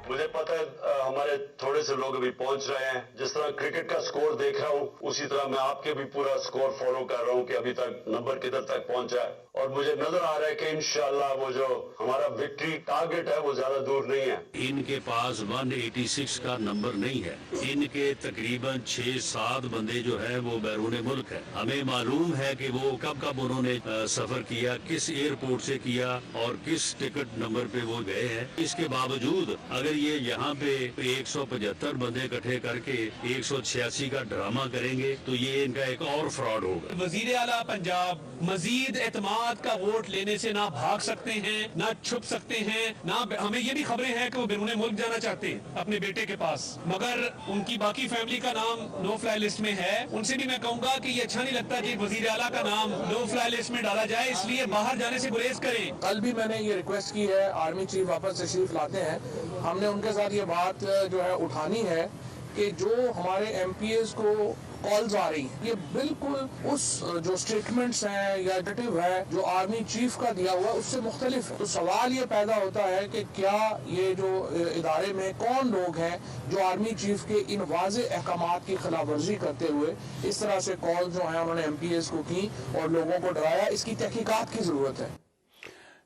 मुझे पता है हमारे थोड़े से लोग अभी पहुंच रहे हैं। जिस तरह क्रिकेट का स्कोर देख रहा हूं, उसी तरह मैं आपके भी पूरा स्कोर फॉलो कर रहा हूं कि अभी तक नंबर किधर तक पहुंचा है। और मुझे नजर आ रहा है कि इंशाल्लाह वो जो हमारा विक्ट्री टारगेट है वो ज्यादा दूर नहीं है। इनके पास 186 का नंबर नहीं है। इनके तकरीबन 6-7 बंदे जो है वो बैरून मुल्क है। हमें मालूम है कि वो कब कब उन्होंने सफर किया, किस एयरपोर्ट से किया और किस टिकट नंबर पे वो गए हैं। इसके बावजूद अगर ये यहाँ पे 175 बंदे इकट्ठे करके 186 का ड्रामा करेंगे तो ये इनका एक और फ्रॉड होगा। वजीर आला पंजाब मजीद एतमाद का वोट लेने से ना भाग सकते हैं, ना छुप सकते हैं, ना हमें ये भी खबरें हैं कि वो बैरून मुल्क जाना चाहते हैं अपने बेटे के पास, मगर उनकी बाकी फैमिली का नाम नो फ्लाई लिस्ट में है। उनसे भी मैं कहूंगा कि ये अच्छा नहीं लगता कि वजीर आला का नाम नो फ्लाई लिस्ट में डाला जाए, इसलिए बाहर जाने से गुरेज करें। कल भी मैंने ये रिक्वेस्ट की है, आर्मी चीफ वापस तशरीफ लाते हैं, हमने उनके साथ ये बात जो है उठानी है कि जो हमारे एमपीएस को कॉल्स आ रही हैं, ये बिल्कुल उस जो स्टेटमेंट्स हैं या नेगेटिव है जो आर्मी चीफ का दिया हुआ उससे मुख्तलिफ है। तो सवाल ये पैदा होता है कि क्या ये जो इदारे में कौन लोग हैं जो आर्मी चीफ के इन वाज़े अहकामात की खिलाफ वर्जी करते हुए इस तरह से कॉल जो है उन्होंने एमपीएस को की और लोगों को डराया, इसकी तहकीकात की जरूरत है।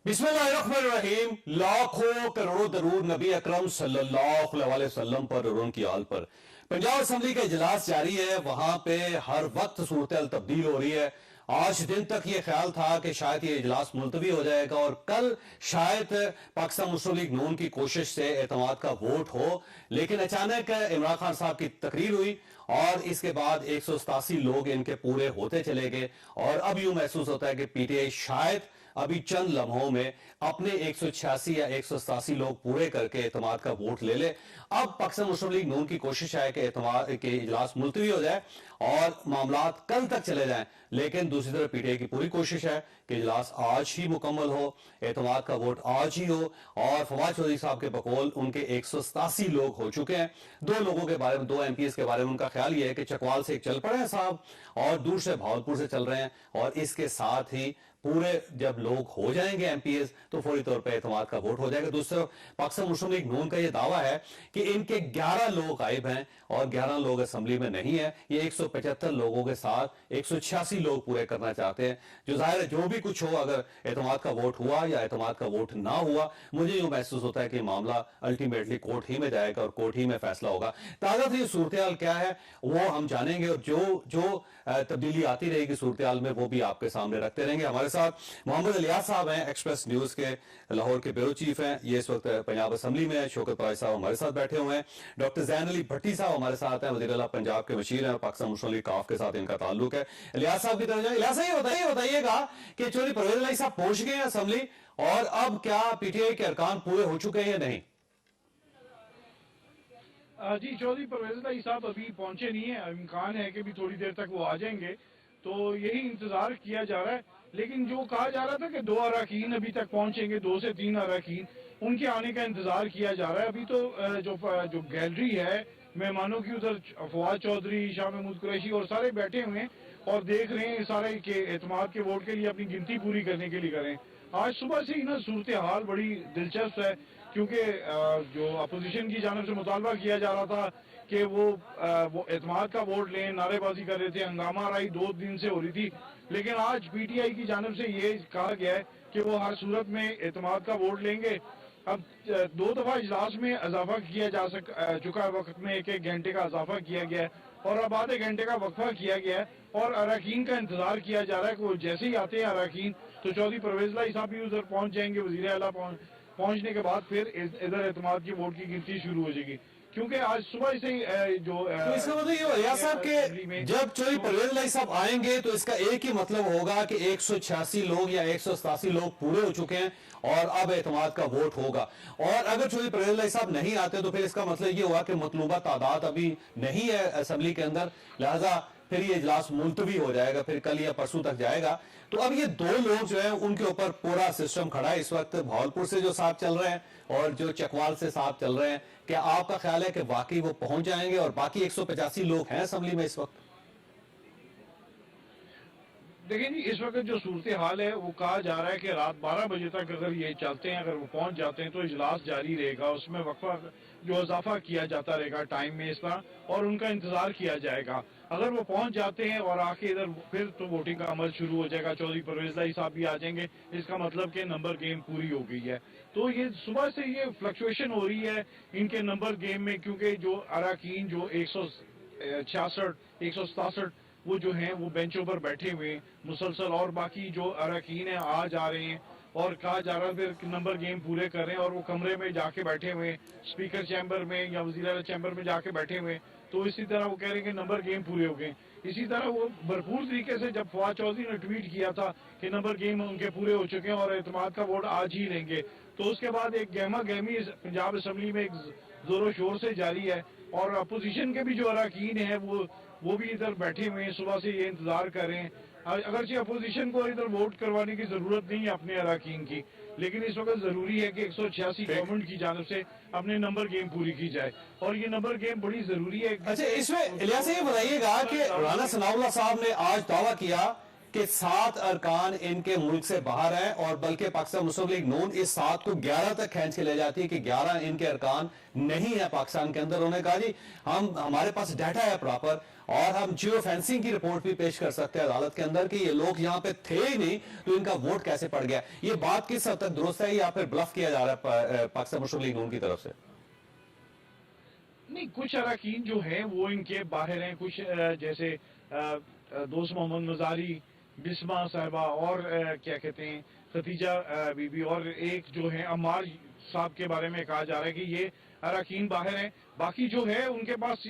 बिस्मिल्लाहिर्रहमानिर्रहीम। लाखों करोड़ों दरूद नबी अकरम सल्लल्लाहु अलैहि वसल्लम पर और उनकी आल पर। पंजाब असेंबली का इजलास जारी है, वहां पे हर वक्त सूरत तब्दील हो रही है। आज दिन तक ये ख्याल था कि शायद ये इजलास मुलतवी हो जाएगा और कल शायद पाकिस्तान मुस्लिम लीग नून की कोशिश से एतमाद का वोट हो, लेकिन अचानक इमरान खान साहब की तकरीर हुई और इसके बाद 187 लोग इनके पूरे होते चले गए और अब यूं महसूस होता है कि पीटीआई शायद अभी चंद लम्हों में अपने 186 या 187 लोग पूरे करके एतमाद का वोट ले ले। अब पाकिस्तान मुस्लिम लीग नून की कोशिश है कि एतमाद के इजलास मुलतवी हो जाए और मामलात कल तक चले जाएं, लेकिन दूसरी तरफ पीटीआई की पूरी कोशिश है कि इजलास आज ही मुकम्मल हो, एतमाद का वोट आज ही हो। और फवाद चौधरी साहब के बकौल उनके 187 लोग हो चुके हैं। दो लोगों के बारे में, दो एमपीएस के बारे में उनका ख्याल यह है कि चकवाल से एक चल पड़े हैं साहब और दूर से भावलपुर से चल रहे हैं और इसके साथ ही पूरे जब लोग हो जाएंगे एमपीएस तो फौरी तौर पर एतमाद का वोट हो जाएगा। दूसरी तरफ पाकिस्तान मुस्लिम लीग नून का यह दावा है कि इनके 11 लोग गायब हैं और 11 लोग असेंबली में नहीं है। ये 175 लोगों के साथ 186 लोग पूरे करना चाहते हैं। जो जाहिर है जो भी कुछ हो, अगर एतमाद का वोट हुआ या एतमाद का वोट ना हुआ, मुझे यूं महसूस होता है कि मामला अल्टीमेटली कोर्ट ही में जाएगा और कोर्ट ही में फैसला होगा। ताजा ये सूरत हाल क्या है वो हम जानेंगे और जो तब्दीली आती रहेगी सूरत हाल में वो भी आपके सामने रखते रहेंगे। हमारे साथ मोहम्मद इलियास साहब हैं, एक्सप्रेस न्यूज के लाहौर के ब्यूरो चीफ हैं, ये इस वक्त पंजाब असेंबली में है। शौकत पाई साहब हमारे साथ बैठे हुए हैं। डॉक्टर जैन अली भट्टी साहब हमारे साथ हैं, वज़ीर आला पंजाब के मशीर हैं, पाकिस्तान मुस्लिम लीग काफ के साथ इनका ताल्लुक है। इलियास साहब की तरफ जाए। इलियास साहब बताइएगा कि चौधरी परवेज इलाही साहब पहुंच गए हैं असेंबली और अब क्या पीटीआई के अरकान पूरे हो चुके हैं या नहीं? जी, चौधरी परवेज इलाही साहब अभी पहुंचे नहीं है, इम्कान है कि भी थोड़ी देर तक वो आ जाएंगे, तो यही इंतजार किया जा रहा है। लेकिन जो कहा जा रहा था कि 2 अरकान अभी तक पहुंचेंगे, 2 से 3 अरकान, उनके आने का इंतजार किया जा रहा है। अभी तो जो गैलरी है मेहमानों की, उधर फवाद चौधरी, शाह महमूद कुरैशी और सारे बैठे हुए हैं और देख रहे हैं सारे के एतमाद के वोट के लिए अपनी गिनती पूरी करने के लिए करें। आज सुबह से ही ना सूरत हाल बड़ी दिलचस्प है, क्योंकि जो अपोजिशन की जानिब से मुतालबा किया जा रहा था कि वो एतमाद का वोट लें, नारेबाजी कर रहे थे, हंगामा राई 2 दिन से हो रही थी। लेकिन आज पीटीआई की जानिब से ये कहा गया है कि वो हर सूरत में एतमाद का वोट लेंगे। अब 2 दफा इजलास में इजाफा किया जा चुका है, वक्त में 1-1 घंटे का इजाफा किया गया है और अब आधे घंटे का वक्फा किया गया है और अरकान का इंतजार किया जा रहा है कि वो जैसे ही आते हैं अरकान तो चौधरी परवेज इलाही साहब भी उधर पहुंच जाएंगे। वजीर आला पहुंचने के बाद फिर इधर एतमाद की वोट की गिनती शुरू हो जाएगी, क्योंकि आज सुबह से जो तो इसका मतलब ये इलियास साहब के जब चौधरी परवेज इलाही साहब आएंगे तो इसका एक ही मतलब होगा कि 186 लोग या 187 लोग पूरे हो चुके हैं और अब एतमाद का वोट होगा। और अगर चौधरी परवेज इलाही साहब नहीं आते तो फिर इसका मतलब ये हुआ कि मतलूबा तादाद अभी नहीं है असेंबली के अंदर, लिहाजा फिर ये इजलास मुलतवी हो जाएगा, फिर कल या परसों तक जाएगा। तो अब ये 2 लोग जो है उनके ऊपर पूरा सिस्टम खड़ा है। इस वक्त भावलपुर से जो साहब चल रहे हैं और जो चकवाल से साहब चल रहे हैं, क्या आपका ख्याल है कि वाकई वो पहुंच जाएंगे और बाकी 185 लोग हैं असेंबली में इस वक्त? دیکھیں جی اس وقت جو صورتحال ہے وہ کہا جا رہا ہے کہ رات 12 بجے تک اگر یہ چلتے ہیں، اگر وہ پہنچ جاتے ہیں تو اجلاس جاری رہے گا، اس میں وقفہ جو اضافہ کیا جاتا رہے گا ٹائم میں اس طرح، اور ان کا انتظار کیا جائے گا۔ اگر وہ پہنچ جاتے ہیں اور آ کے ادھر پھر تو ووٹنگ کا عمل شروع ہو جائے گا، چودھری پرویز لائی صاحب بھی آ جائیں گے، اس کا مطلب کہ نمبر گیم پوری ہو گئی ہے۔ تو یہ صبح سے یہ فلکچویشن ہو رہی ہے ان کے نمبر گیم میں، کیونکہ جو اراکین جو 166 167 وہ جو ہیں وہ بینچوں پر بیٹھے ہوئے ہیں مسلسل، اور باقی جو اراکین ہیں آ جا رہے ہیں، اور کہا جا رہا ہے پھر نمبر گیم پورے کر رہے ہیں، اور وہ کمرے میں جا کے بیٹھے ہوئے ہیں، اسپیکر چیمبر میں یا وزیر اعلیٰ چیمبر میں جا کے بیٹھے ہوئے ہیں۔ تو اسی طرح وہ کہہ رہے ہیں کہ نمبر گیم پورے ہو گئے۔ اسی طرح وہ بھرپور طریقے سے جب فواد چودھری نے ٹویٹ کیا تھا کہ نمبر گیم ان کے پورے ہو چکے ہیں اور اعتماد کا ووٹ آج ہی لیں گے، تو اس کے بعد ایک گہما گہمی پنجاب اسمبلی میں ایک زور و شور سے جاری ہے، اور اپوزیشن کے بھی جو اراکین ہیں وہ بھی ادھر بیٹھے ہوئے ہیں، صبح سے یہ انتظار کر رہے ہیں۔ اگرچہ اپوزیشن کو ادھر ووٹ کروانے کی ضرورت نہیں ہے اپنے اراکین کی، لیکن اس وقت ضروری ہے کہ 186 گورنمنٹ کی جانب سے اپنے نمبر گیم پوری کی جائے، اور یہ نمبر گیم بڑی ضروری ہے۔ اچھا اس میں الیاس یہ بتائیے گا کہ رانا ثناء اللہ صاحب نے آج دعویٰ کیا کہ 7 ارکان ان کے ملک سے باہر ہیں، اور بلکہ پاکستان مسلم لیگ نون اس 7 کو 11 تک کھینچ کے لے جاتی ہے کہ 11 ان کے ارکان نہیں ہے پاکستان کے اندر۔ انہوں نے کہا جی ہمارے پاس ڈیٹا ہے پراپر، اور ہم جیو فینسنگ کی رپورٹ بھی پیش کر سکتے ہیں عدالت کے اندر کہ یہ لوگ یہاں پہ تھے ہی نہیں تو ان کا ووٹ کیسے پڑ گیا۔ یہ بات کس حد تک درست ہے یا پھر بلف کیا جا رہا ہے پاکستان مسلم لیگ نون کی طرف سے؟ نہیں، کچھ اراکین جو ہیں وہ ان کے باہر ہیں، کچھ جیسے دوست محمد مزاری، بسمہ صاحبہ، اور کیا کہتے ہیں ختیجہ بی بی، اور ایک جو ہے عمار صاحب کے بارے میں کہا جا رہا ہے کہ یہ اراکین باہر ہیں۔ باقی جو ہے ان کے پاس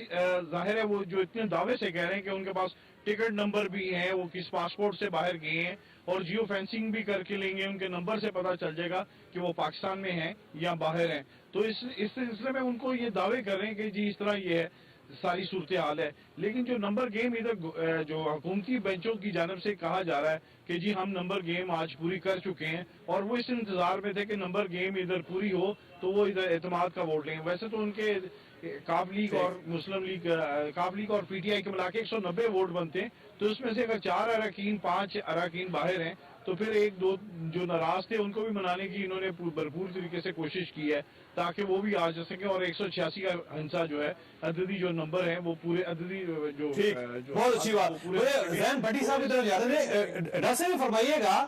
ظاہر ہے وہ جو اتنے دعوے سے کہہ رہے ہیں کہ ان کے پاس ٹکٹ نمبر بھی ہیں، وہ کس پاسپورٹ سے باہر گئے ہیں، اور جیو فینسنگ بھی کر کے لیں گے، ان کے نمبر سے پتہ چل جائے گا کہ وہ پاکستان میں ہیں یا باہر ہیں۔ تو اس سلسلے میں ان کو یہ دعوے کر رہے ہیں کہ جی اس طرح یہ ہے ساری صورتحال ہے، لیکن جو نمبر گیم ادھر جو حکومتی بینچوں کی جانب سے کہا جا رہا ہے کہ جی ہم نمبر گیم آج پوری کر چکے ہیں، اور وہ اس انتظار میں تھے کہ نمبر گیم ادھر پوری ہو تو وہ ادھر اعتماد کا ووٹ لیں۔ ویسے تو ان کے کاف لیگ اور مسلم لیگ، کاف لیگ اور پی ٹی آئی کے ملا کے 190 ووٹ بنتے ہیں، تو اس میں سے اگر 4 اراکین 5 اراکین باہر ہیں تو پھر 1-2 جو ناراض تھے ان کو بھی منانے کی انہوں نے بھرپور طریقے سے کوشش کی ہے تاکہ وہ بھی آ جا سکیں، اور 186 کا ہنسا جو ہے عددی جو نمبر ہیں وہ پورے عددی جو بہت اچھی بات۔ ذہن بھٹی صاحب کی طرف جا رہے تھے، ڈاکٹر صاحب فرمائیے گا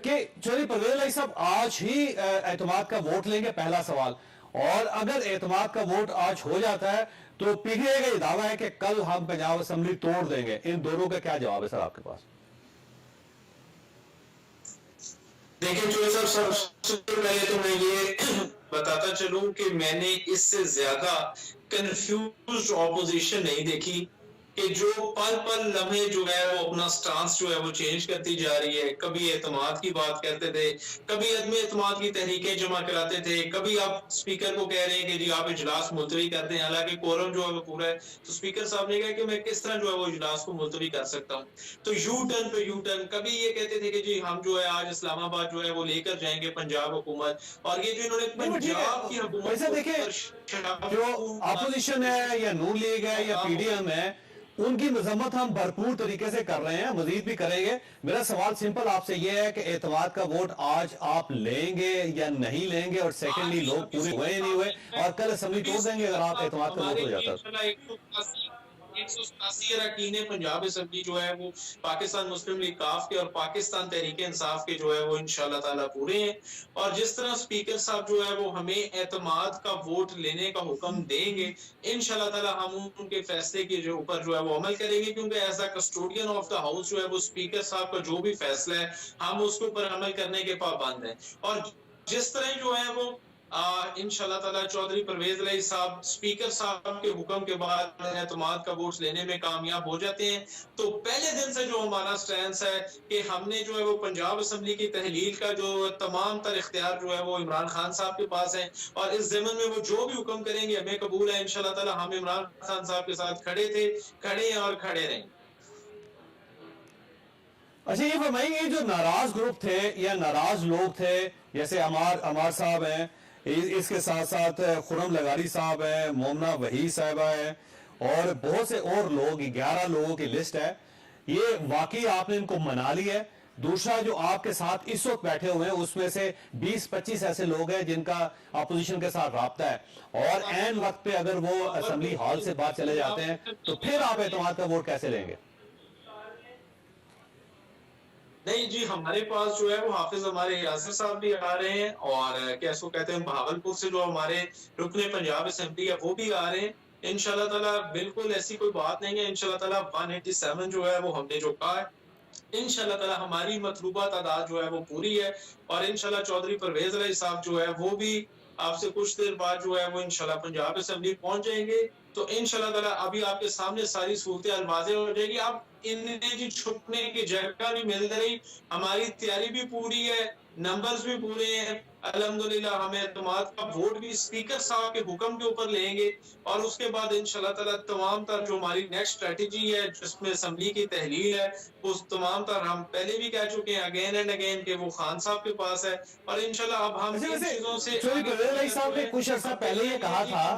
کہ چودھری پرویز لائی صاحب آج ہی اعتماد کا ووٹ لیں گے، پہلا سوال، اور اگر اعتماد کا ووٹ آج ہو جاتا ہے تو پی ٹی آئی کا یہ دعویٰ ہے کہ کل ہم پنجاب اسمبلی توڑ دیں گے، ان دونوں کا کیا جواب ہے سر آپ کے پاس؟ دیکھیں جو سب سے پہلے تو میں یہ بتاتا چلوں کہ میں نے اس سے زیادہ کنفیوزڈ اپوزیشن نہیں دیکھی کہ جو پل پل لمحے جو ہے وہ اپنا سٹانس جو ہے وہ چینج کرتی جا رہی ہے۔ کبھی اعتماد کی بات کرتے تھے، کبھی عدم اعتماد کی تحریکیں جمع کراتے تھے، کبھی آپ سپیکر کو کہہ رہے ہیں کہ جی آپ اجلاس ملتوی کر دیں، حالانکہ کورم جو ہے وہ پورا ہے۔ تو سپیکر صاحب نے کہا کہ میں کس طرح جو ہے وہ اجلاس کو ملتوی کر سکتا ہوں۔ تو یو ٹرن پہ یو ٹرن، کبھی یہ کہتے تھے کہ جی ہم جو ہے آج اسلام آباد جو ہے وہ لے کر جائیں گے پنجاب حکومت، اور یہ جو انہوں نے پنجاب کی حکومت ویسے دیکھیں جو اپوزیشن ہے یا نون لیگ ہے یا پی ڈی ایم ہے، ان کی مذمت ہم بھرپور طریقے سے کر رہے ہیں، مزید بھی کریں گے۔ میرا سوال سمپل آپ سے یہ ہے کہ اعتماد کا ووٹ آج آپ لیں گے یا نہیں لیں گے، اور سیکنڈلی لوگ پورے ہوئے نہیں ہوئے، اور کل اسمبلی توڑ دیں گے اگر آپ اعتماد کا ووٹ ہو جاتا ہے؟ 187 اراکین پنجاب اسمبلی جو ہے وہ پاکستان مسلم لیگ کاف کے اور پاکستان تحریک انصاف کے جو ہے وہ انشاءاللہ تعالیٰ پورے ہیں، اور جس طرح سپیکر صاحب جو ہے وہ ہمیں اعتماد کا ووٹ لینے کا حکم دیں گے، انشاءاللہ تعالیٰ ہم ان کے فیصلے کے جو اوپر جو ہے وہ عمل کریں گے، کیونکہ as a custodian of the house جو ہے وہ سپیکر صاحب کا جو بھی فیصلہ ہے ہم اس کے اوپر عمل کرنے کے پابند ہیں۔ اور جس طرح جو ہے وہ انشاءاللہ تعالیٰ چودھری پرویز لائی صاحب سپیکر صاحب کے حکم کے بعد اعتماد کا ووٹ لینے میں کامیاب ہو جاتے ہیں، تو پہلے دن سے جو ہمارا سٹینس ہے کہ ہم نے جو ہے وہ پنجاب اسمبلی کی تحلیل کا جو تمام تر اختیار جو ہے وہ عمران خان صاحب کے پاس ہے، اور اس ضمن میں وہ جو بھی حکم کریں گے ہمیں قبول ہے انشاءاللہ تعالیٰ۔ ہم عمران خان صاحب کے ساتھ کھڑے تھے، کھڑے ہیں اور کھڑے رہیں۔ اچھا یہ فرمائیے کہ جو ناراض گروپ تھے یا ناراض لوگ تھے، جیسے عمار صاحب ہیں، اس کے ساتھ ساتھ خرم لغاری صاحب ہیں، مومنہ وحید صاحبہ ہیں، اور بہت سے اور لوگ، 11 لوگوں کی لسٹ ہے، یہ واقعی آپ نے ان کو منا لی ہے؟ دوسرا جو آپ کے ساتھ اس وقت بیٹھے ہوئے ہیں اس میں سے 20-25 ایسے لوگ ہیں جن کا اپوزیشن کے ساتھ رابطہ ہے، اور عین وقت پہ اگر وہ اسمبلی ہال سے باہر چلے جاتے ہیں تو پھر آپ اعتماد کا ووٹ کیسے لیں گے؟ نہیں جی، ہمارے پاس جو ہے وہ حافظ ہمارے یاسر صاحب بھی آ رہے ہیں، اور کیسو کہتے ہیں بہاولپور سے جو ہمارے رکن پنجاب اسمبلی ہے وہ بھی آ رہے ہیں انشاءاللہ تعالیٰ۔ بالکل ایسی کوئی بات نہیں ہے، انشاءاللہ تعالیٰ 187 جو ہے وہ ہم نے جو کہا ہے انشاءاللہ تعالیٰ ہماری مطلوبہ تعداد جو ہے وہ پوری ہے، اور انشاءاللہ چودھری پرویز علیہ صاحب جو ہے وہ بھی آپ سے کچھ دیر بعد جو ہے وہ انشاءاللہ پنجاب اسمبلی پہنچ جائیں گے۔ تو انشاءاللہ تعالیٰ ابھی آپ کے سامنے ساری صورتحال واضح ہو جائے گی۔ اب انہیں جی چھپنے کی جگہ بھی مل رہی، ہماری تیاری بھی پوری ہے، نمبرز بھی پورے ہیں الحمدللہ۔ ہمیں اعتماد کا ووٹ بھی اسپیکر صاحب کے حکم کے اوپر لیں گے، اور اس کے بعد انشاءاللہ تعالیٰ تمام تر جو ہماری نیکسٹ اسٹریٹجی ہے جس میں اسمبلی کی تحلیل ہے، اس تمام تر ہم پہلے بھی کہہ چکے ہیں اگین اینڈ اگین کہ وہ خان صاحب کے پاس ہے، اور انشاءاللہ اب ہم ان چیزوں سے چودھری پرویز علیہ صاحب نے کچھ عرصہ پہلے یہ کہا تھا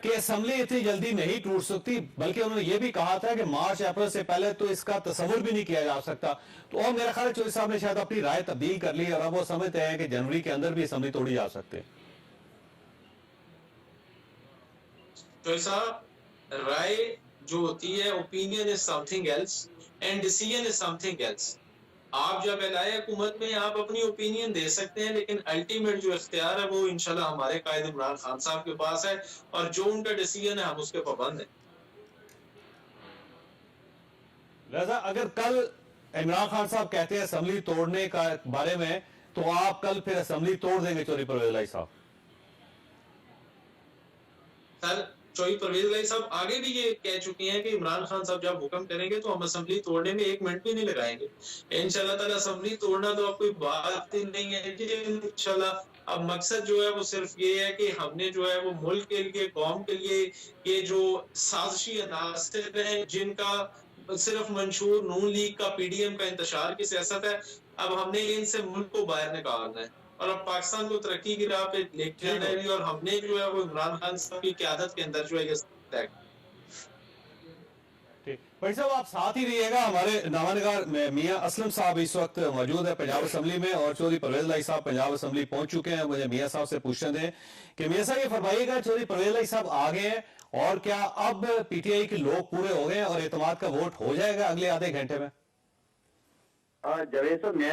کہ اسمبلی اتنی جلدی نہیں ٹوٹ سکتی، بلکہ انہوں نے یہ بھی کہا تھا کہ مارچ اپریل سے پہلے تو اس کا تصور بھی نہیں کیا جا سکتا۔ تو اور میرا خیال ہے چودھری صاحب نے شاید اپنی رائے تبدیل کر لی، اور اب وہ سمجھتے ہیں کہ جنوری کے اندر بھی اسمبلی توڑی جا سکتے ہیں۔ چودھری صاحب، رائے جو ہوتی ہے opinion is something else and decision is something else. آپ جب اعلائے حکومت میں آپ اپنی اوپینین دے سکتے ہیں، لیکن الٹیمیٹ جو اختیار ہے وہ انشاءاللہ ہمارے قائد عمران خان صاحب کے پاس ہے، اور جو ان کا ڈیسیژن ہے ہم اس کے پابند ہیں۔ لہذا اگر کل عمران خان صاحب کہتے ہیں اسمبلی توڑنے کا بارے میں، تو آپ کل پھر اسمبلی توڑ دیں گے چودھری پرویز علیہ صاحب؟ سر، چودھری پرویز علیہ صاحب آگے بھی یہ کہہ چکی ہیں کہ عمران خان صاحب جب حکم کریں گے تو ہم اسمبلی توڑنے میں 1 منٹ بھی نہیں لگائیں گے انشاءاللہ تعالیٰ۔ اسمبلی توڑنا تو اب کوئی بات ہی نہیں ہے کہ انشاءاللہ اب مقصد جو ہے وہ صرف یہ ہے کہ ہم نے جو ہے وہ ملک کے لیے، قوم کے لیے، یہ جو سازشی عناصر ہیں جن کا صرف منشور نون لیگ کا، پی ڈی ایم کا انتشار کی سیاست ہے، اب ہم نے ان سے ملک کو باہر نکالنا ہے اور اب پاکستان کو ترقی کی راہ پہ لے کے جانا ہے، اور ہم نے جو ہے وہ عمران خان صاحب کی قیادت کے اندر جو ہے یہ طے۔ بھائی صاحب آپ ساتھ ہی رہیے گا، ہمارے نامہ نگار میاں اسلم صاحب اس وقت موجود ہے پنجاب اسمبلی میں، اور چودھری پرویز علیہ صاحب پنجاب اسمبلی پہنچ چکے ہیں۔ مجھے میاں صاحب سے پوچھنے دیں کہ میاں صاحب یہ فرمائیے گا، چودھری پرویز علیہ صاحب آگے ہیں، اور کیا اب پی ٹی آئی کے لوگ پورے ہو گئے ہیں اور اعتماد کا ووٹ ہو جائے گا اگلے آدھے گھنٹے میں؟ جاوید صاحب، میں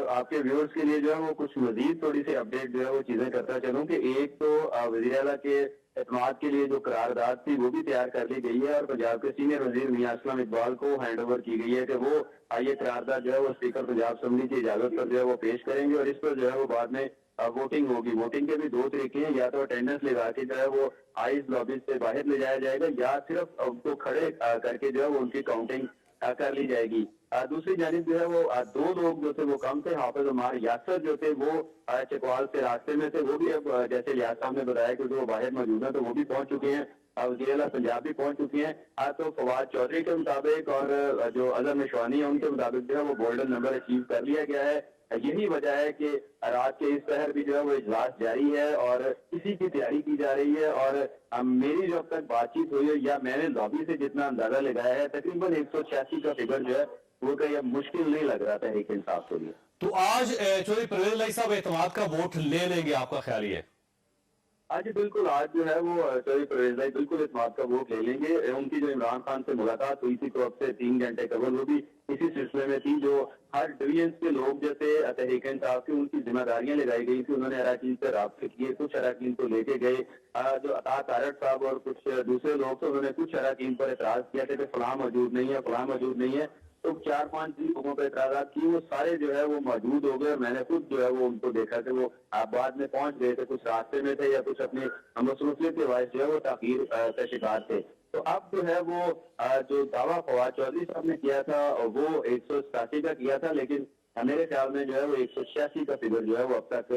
آپ کے ویورز کے لیے جو ہے وہ کچھ مزید تھوڑی سی اپڈیٹ جو ہے وہ چیزیں کرتا چلوں کہ ایک تو وزیر اعلیٰ کے اعتماد کے لیے جو قرارداد تھی وہ بھی تیار کر لی گئی ہے، اور پنجاب کے سینئر وزیر میاں اسلم اقبال کو ہینڈ اوور کی گئی ہے کہ وہ یہ قرارداد جو ہے وہ اسپیکر پنجاب اسمبلی کی اجازت پر جو ہے وہ پیش کریں گے، اور اس پر جو ہے وہ بعد میں ووٹنگ ہوگی۔ ووٹنگ کے بھی 2 طریقے ہیں، یا تو اٹینڈنس لگا کے جو ہے وہ آئیز لابیز سے باہر لے جایا جائے گا، یا صرف ان کو کھڑے کر کے جو ہے وہ ان کی کاؤنٹنگ کر لی جائے گی۔ دوسری جانب جو ہے وہ 2 لوگ جو تھے وہ کم تھے، حافظ عمار یاسر جو تھے وہ چکوال سے راستے میں تھے، وہ بھی اب جیسے لیاز صاحب نے بتایا کہ وہ باہر موجود ہیں تو وہ بھی پہنچ چکے ہیں، وزیر اعلیٰ پنجاب بھی پہنچ چکی ہیں۔ تو فواد چودھری کے مطابق اور جو اظہر نشوانی ہے ان کے مطابق جو ہے وہ گولڈن نمبر اچیو کر لیا گیا ہے۔ یہی وجہ ہے کہ رات کے اس پہر بھی جو ہے وہ اجلاس جاری ہے اور اسی کی تیاری کی جا رہی ہے، اور میری جو اب تک بات چیت ہوئی ہے یا میں نے لابی سے جتنا اندازہ لگایا ہے، تقریباً 186 کا فگر جو ہے وہ کہیں اب مشکل نہیں لگ رہا تحریک انصاف کے لیے۔ تو آج چودھری پرویز علیہ صاحب اعتماد کا ووٹ لے لیں گے، آپ کا خیال یہ ہے؟ آج بالکل، آج جو ہے وہ چودھری پرویز علیہ بالکل اعتماد کا ووٹ لے لیں گے۔ ان کی جو عمران خان سے ملاقات ہوئی تھی تو اب سے 3 گھنٹے قبل وہ بھی اسی سلسلے میں تھی، جو ہر ڈویژنس کے لوگ جیسے تحریک انصاف کی ان کی ذمہ داریاں لگائی گئی تھی، انہوں نے اراکین سے رابطے کیے، کچھ اراکین کو لے کے گئے، جو عطا تارڑ صاحب اور کچھ دوسرے لوگ تھے انہوں نے کچھ اراکین پر اعتراض کیا تھا کہ فلاں موجود نہیں ہے، فلاں موجود نہیں ہے، تو 4-5 جن لوگوں پہ اعتراضات کی وہ سارے جو ہے وہ موجود ہو گئے، اور میں نے خود جو ہے وہ ان کو دیکھا کہ وہ بعد میں پہنچ گئے تھے، کچھ راستے میں تھے یا کچھ اپنے مصروفیت کے باعث جو ہے وہ تاخیر کا شکار تھے۔ تو اب جو ہے وہ جو دعویٰ فواد چودھری صاحب نے کیا تھا وہ 187 کا کیا تھا، لیکن میرے خیال میں جو ہے وہ 186 کا فگر جو ہے وہ اب تک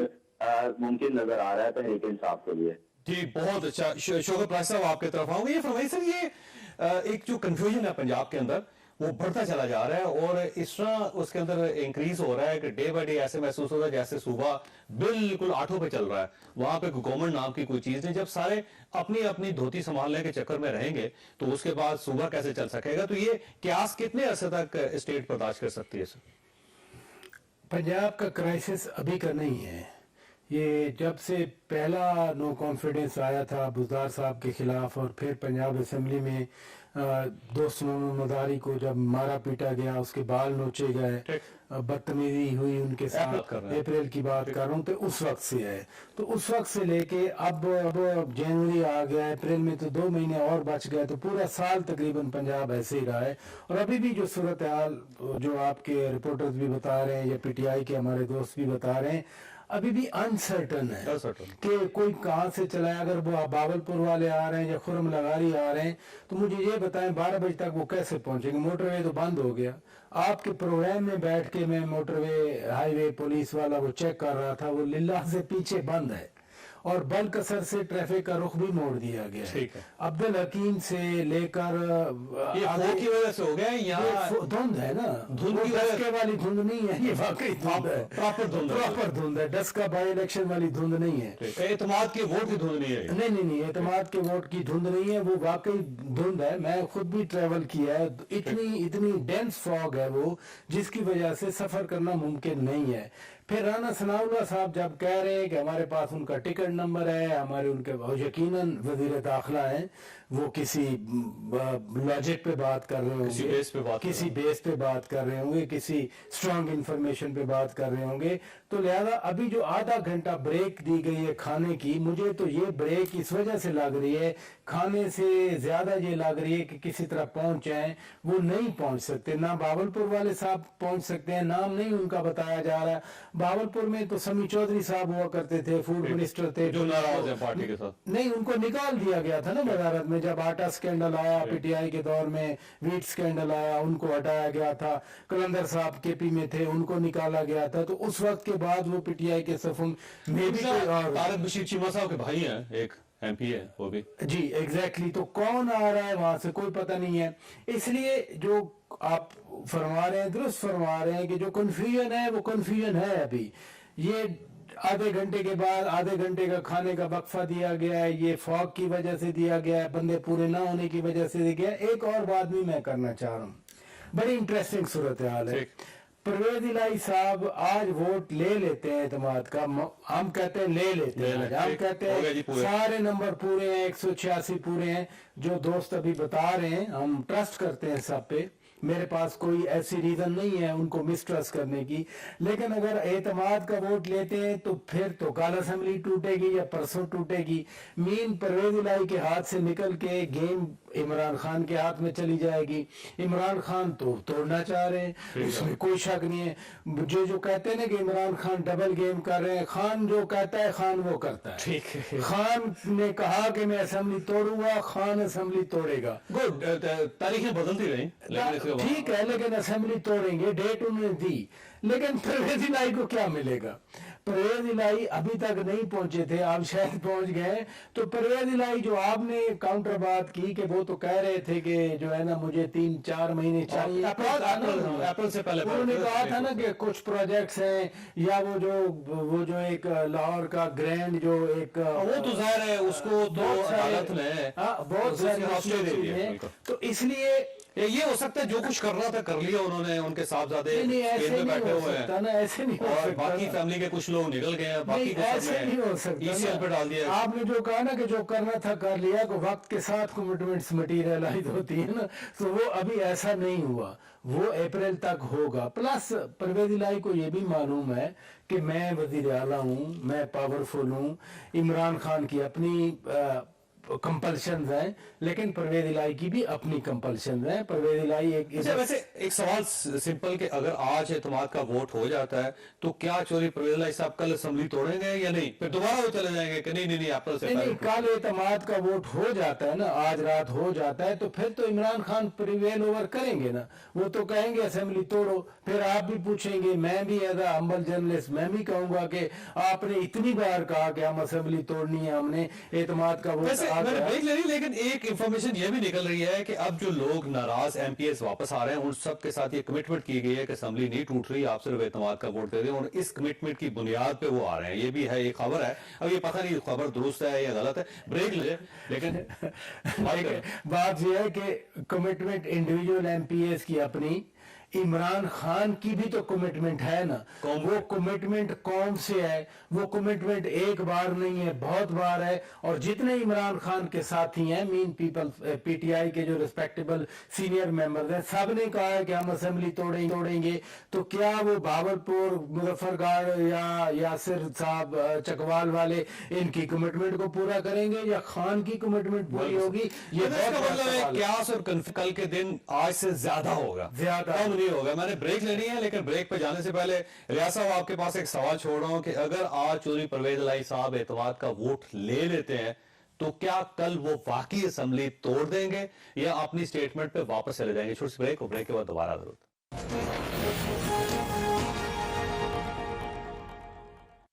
ممکن نظر آ رہا ہے تحریک انصاف کے لیے۔ جی بہت اچھا، شوکت راج صاحب آپ کی طرف آؤں گے۔ یہ فرمائیے سر، یہ ایک جو کنفیوژن ہے پنجاب کے اندر وہ بڑھتا چلا جا رہا ہے اور اس طرح اس کے اندر انکریز ہو رہا ہے کہ ڈے بائی ڈے ایسے محسوس ہو رہا ہے جیسے صوبہ بالکل آٹھوں پہ چل رہا ہے, وہاں پہ گورنمنٹ نام کی کوئی چیز نہیں. جب سارے اپنی اپنی دھوتی سنبھالنے کے چکر میں رہیں گے تو اس کے بعد صوبہ کیسے چل سکے گا؟ تو یہ قیاس کتنے عرصے تک اسٹیٹ برداشت کر سکتی ہے سر؟ پنجاب کا کرائسس ابھی کا نہیں ہے. یہ جب سے پہلا نو کانفیڈنس آیا تھا بزدار صاحب کے خلاف, اور پھر پنجاب اسمبلی میں دوست محمد مداری کو جب مارا پیٹا گیا, اس کے بال نوچے گئے, بدتمیزی ہوئی ان کے ساتھ, اپریل کی بات کر رہا ہوں, تو اس وقت سے ہے. تو اس وقت سے لے کے اب جنوری آ گیا, اپریل میں تو 2 مہینے اور بچ گئے, تو پورا سال تقریباً پنجاب ایسے ہی رہا ہے. اور ابھی بھی جو صورتحال جو آپ کے رپورٹرز بھی بتا رہے ہیں یا پی ٹی آئی کے ہمارے دوست بھی بتا رہے ہیں, ابھی بھی انسرٹن ہے کہ کوئی کہاں سے چلائے. اگر وہ باولپور والے آ رہے ہیں یا خرم لغاری آ رہے ہیں تو مجھے یہ بتائیں 12 بجے تک وہ کیسے پہنچیں گے؟ موٹر وے تو بند ہو گیا. آپ کے پروگرام میں بیٹھ کے میں موٹر وے ہائی وے پولیس والا وہ چیک کر رہا تھا, وہ للہ سے پیچھے بند ہے, اور بلکسر سے ٹریفک کا رخ بھی موڑ دیا گیا ہے. عبد الحکیم سے لے کر یہ فوگ کی وجہ سے ہو گیا, یہاں دھند ہے نا, دھند کی ڈسکے والی دھند نہیں ہے, یہ واقعی دھند ہے, پراپر دھند ہے, ڈسکا بائی الیکشن والی دھند نہیں ہے. اعتماد کے ووٹ کی دھند نہیں ہے, نہیں, اعتماد کے ووٹ کی دھند نہیں ہے, وہ واقعی دھند ہے. میں خود بھی ٹریول کیا ہے, اتنی ڈینس فاگ ہے وہ, جس کی وجہ سے سفر کرنا ممکن نہیں ہے. پھر رانا ثناء اللہ صاحب جب کہہ رہے ہیں کہ ہمارے پاس ان کا ٹکٹ نمبر ہے, ہمارے ان کے یقیناً وزیر داخلہ ہیں, وہ کسی لاجک پہ بات کر رہے ہوں گے, کسی بیس پہ بات کر رہے ہوں گے, کسی اسٹرانگ انفارمیشن پہ بات کر رہے ہوں گے. تو لہذا ابھی جو آدھا گھنٹہ بریک دی گئی ہے کھانے کی, مجھے تو یہ بریک اس وجہ سے لگ رہی ہے, کھانے سے زیادہ یہ لگ رہی ہے کہ کسی طرح پہنچ جائیں. وہ نہیں پہنچ سکتے, نہ باولپور والے صاحب پہنچ سکتے ہیں, نام نہیں ان کا بتایا جا رہا ہے. باولپور میں تو سمی چودھری صاحب ہوا کرتے تھے, فوڈ منسٹر تھے, جو ناراض ہیں پارٹی کے ساتھ. نہیں, ان کو نکال دیا گیا تھا نا وزارت میں, جب آٹا سکینڈل آیا, پی ٹی آئی کے دور میں ویٹ سکینڈل آیا, ان کو ہٹایا گیا تھا. کلندر صاحب کے پی میں تھے, ان کو نکالا گیا تھا. تو اس وقت کے بعد وہ پی ٹی آئی کے صفوں میں بھی طارق بشیر چیمہ صاحب کے بھائی ہیں, ایک ایم پی ہے وہ بھی. جی ایگزیکٹلی, تو کون آ رہا ہے وہاں سے کوئی پتہ نہیں ہے. اس لیے جو آپ فرما رہے ہیں درست فرما رہے ہیں کہ جو کنفیوژن ہے وہ کنفیوژن ہے. ابھی یہ آدھے گھنٹے کے بعد آدھے گھنٹے کا کھانے کا وقفہ دیا گیا ہے, یہ فاگ کی وجہ سے دیا گیا ہے, بندے پورے نہ ہونے کی وجہ سے دیا گیا ہے. ایک اور بات بھی میں کرنا چاہ رہا ہوں, بڑی انٹرسٹنگ صورتحال ہے. پرویز الہی صاحب آج ووٹ لے لیتے ہیں اعتماد کا, ہم کہتے ہیں لے لیتے ہیں, ہم کہتے ہیں سارے نمبر پورے ہیں, 186 پورے ہیں. جو دوست ابھی بتا رہے ہیں ہم ٹرسٹ کرتے ہیں سب پہ, میرے پاس کوئی ایسی ریزن نہیں ہے ان کو مسٹرسٹ کرنے کی. لیکن اگر اعتماد کا ووٹ لیتے ہیں تو پھر تو کال اسمبلی ٹوٹے گی یا پرسوں ٹوٹے گی. مین پرویز الہی کے ہاتھ سے نکل کے گیم عمران خان کے ہاتھ میں چلی جائے گی. عمران خان تو توڑنا چاہ رہے ہیں, اس میں کوئی شک نہیں ہے. جو کہتے ہیں نا کہ عمران خان ڈبل گیم کر رہے ہیں, خان جو کہتا ہے خان وہ کرتا ہے. خان نے کہا کہ میں اسمبلی توڑوں گا, خان اسمبلی توڑے گا. گڈ, تاریخیں بدلتی رہیں, ٹھیک ہے, لیکن اسمبلی توڑیں گے, ڈیٹ انہوں نے دی. لیکن پرویز الہی کو کیا ملے گا؟ پرویز الہی ابھی تک نہیں پہنچے تھے, آپ شاید پہنچ گئے. تو پرویز الہی جو آپ نے کاؤنٹر بات کی کہ وہ تو کہہ رہے تھے کہ جو ہے نا مجھے 3-4 مہینے چاہیے, اپریل سے پہلے انہوں نے کہا تھا نا کہ کچھ پروجیکٹس ہیں, یا وہ جو ایک لاہور کا گرینڈ جو ایک وہ تو ظاہر ہے اس کو تو عدالت نے بہت سارے, تو اس لیے یہ ہو سکتا ہے جو کچھ کرنا تھا کر لیا انہوں نے, ان کے صاحبزادے ایسے نہیں ہو سکتا نا, ایسے نہیں ہو سکتا, باقی فیملی کے کچھ لوگ نکل گئے ہیں, باقی ایسے نہیں ہو سکتا. پہ ڈال دیا. آپ نے جو کہا نا کہ جو کرنا تھا کر لیا, کو وقت کے ساتھ کمٹمنٹس مٹیریلائز ہوتی ہے نا, تو وہ ابھی ایسا نہیں ہوا, وہ اپریل تک ہوگا. پلس پرویز الہی کو یہ بھی معلوم ہے کہ میں وزیر اعلیٰ ہوں, میں پاورفل ہوں, عمران خان کی اپنی کمپلشنز ہیں, لیکن پرویز الہی کی بھی اپنی کمپلشنز ہیں. پرویز الہی ویسے ایک سوال سمپل کہ اگر آج اعتماد کا ووٹ ہو جاتا ہے تو کیا چوری پرویز الہی صاحب کل اسمبلی توڑیں گے یا نہیں, پھر دوبارہ وہ چلے جائیں گے کہ نہیں اپریل سے نہیں, کل اعتماد کا ووٹ ہو جاتا ہے نا, آج رات ہو جاتا ہے, تو پھر تو عمران خان پریویل اوور کریں گے نا. وہ تو کہیں گے اسمبلی توڑو. پھر آپ بھی پوچھیں گے, میں بھی ایز اے ہمبل جرنلسٹ میں بھی کہوں گا کہ آپ نے اتنی بار کہا کہ ہم اسمبلی توڑنی ہے, ہم نے اعتماد کا ووٹ बात मैंने है। ब्रेक ले ली, लेकिन एक इंफॉर्मेशन ये भी निकल रही है कि अब जो लोग नाराज एमपीएस वापस आ रहे हैं उन सब के साथ ये कमिटमेंट की गई है कि असेंबली नहीं टूट रही, आप सिर्फ एतमाद का वोट दे दें, और इस कमिटमेंट की बुनियाद पे वो आ रहे हैं। ये भी है, ये खबर है। अब ये पता नहीं खबर दुरुस्त है या गलत है, ब्रेक ले, लेकिन बात यह है कि कमिटमेंट इंडिविजुअल एमपीएस की अपनी, इमरान खान की भी तो कमिटमेंट है ना। वो कमिटमेंट कौन से है? वो कमिटमेंट एक बार नहीं है, बहुत बार है। और जितने इमरान खान के साथी हैं, मीन पीपल, पीटीआई के जो रिस्पेक्टेबल सीनियर मेंबर्स हैं, सब ने कहा है कि हम असेंबली तोड़ेंगे। तो क्या वो भावलपुर, मुजफ्फरगढ़ या यासिर साहब चकवाल वाले इनकी कमिटमेंट को पूरा करेंगे या खान की कमिटमेंट पूरी होगी? ये इसका मतलब है क्यास और कल के दिन आज से ज्यादा होगा, ज्यादा नहीं होगा। मैंने ब्रेक लेनी है, लेकिन ब्रेक पे जाने से पहले रियाज साहब आपके पास एक सवाल छोड़ रहा हूं कि अगर आज चौधरी परवेज इलाही साहब एतमाद का वोट ले लेते हैं तो क्या कल वो वाकई असेंबली तोड़ देंगे या अपनी स्टेटमेंट पे वापस चले जाएंगे? छोटी सी ब्रेक, और ब्रेक के बाद दोबारा जरूर।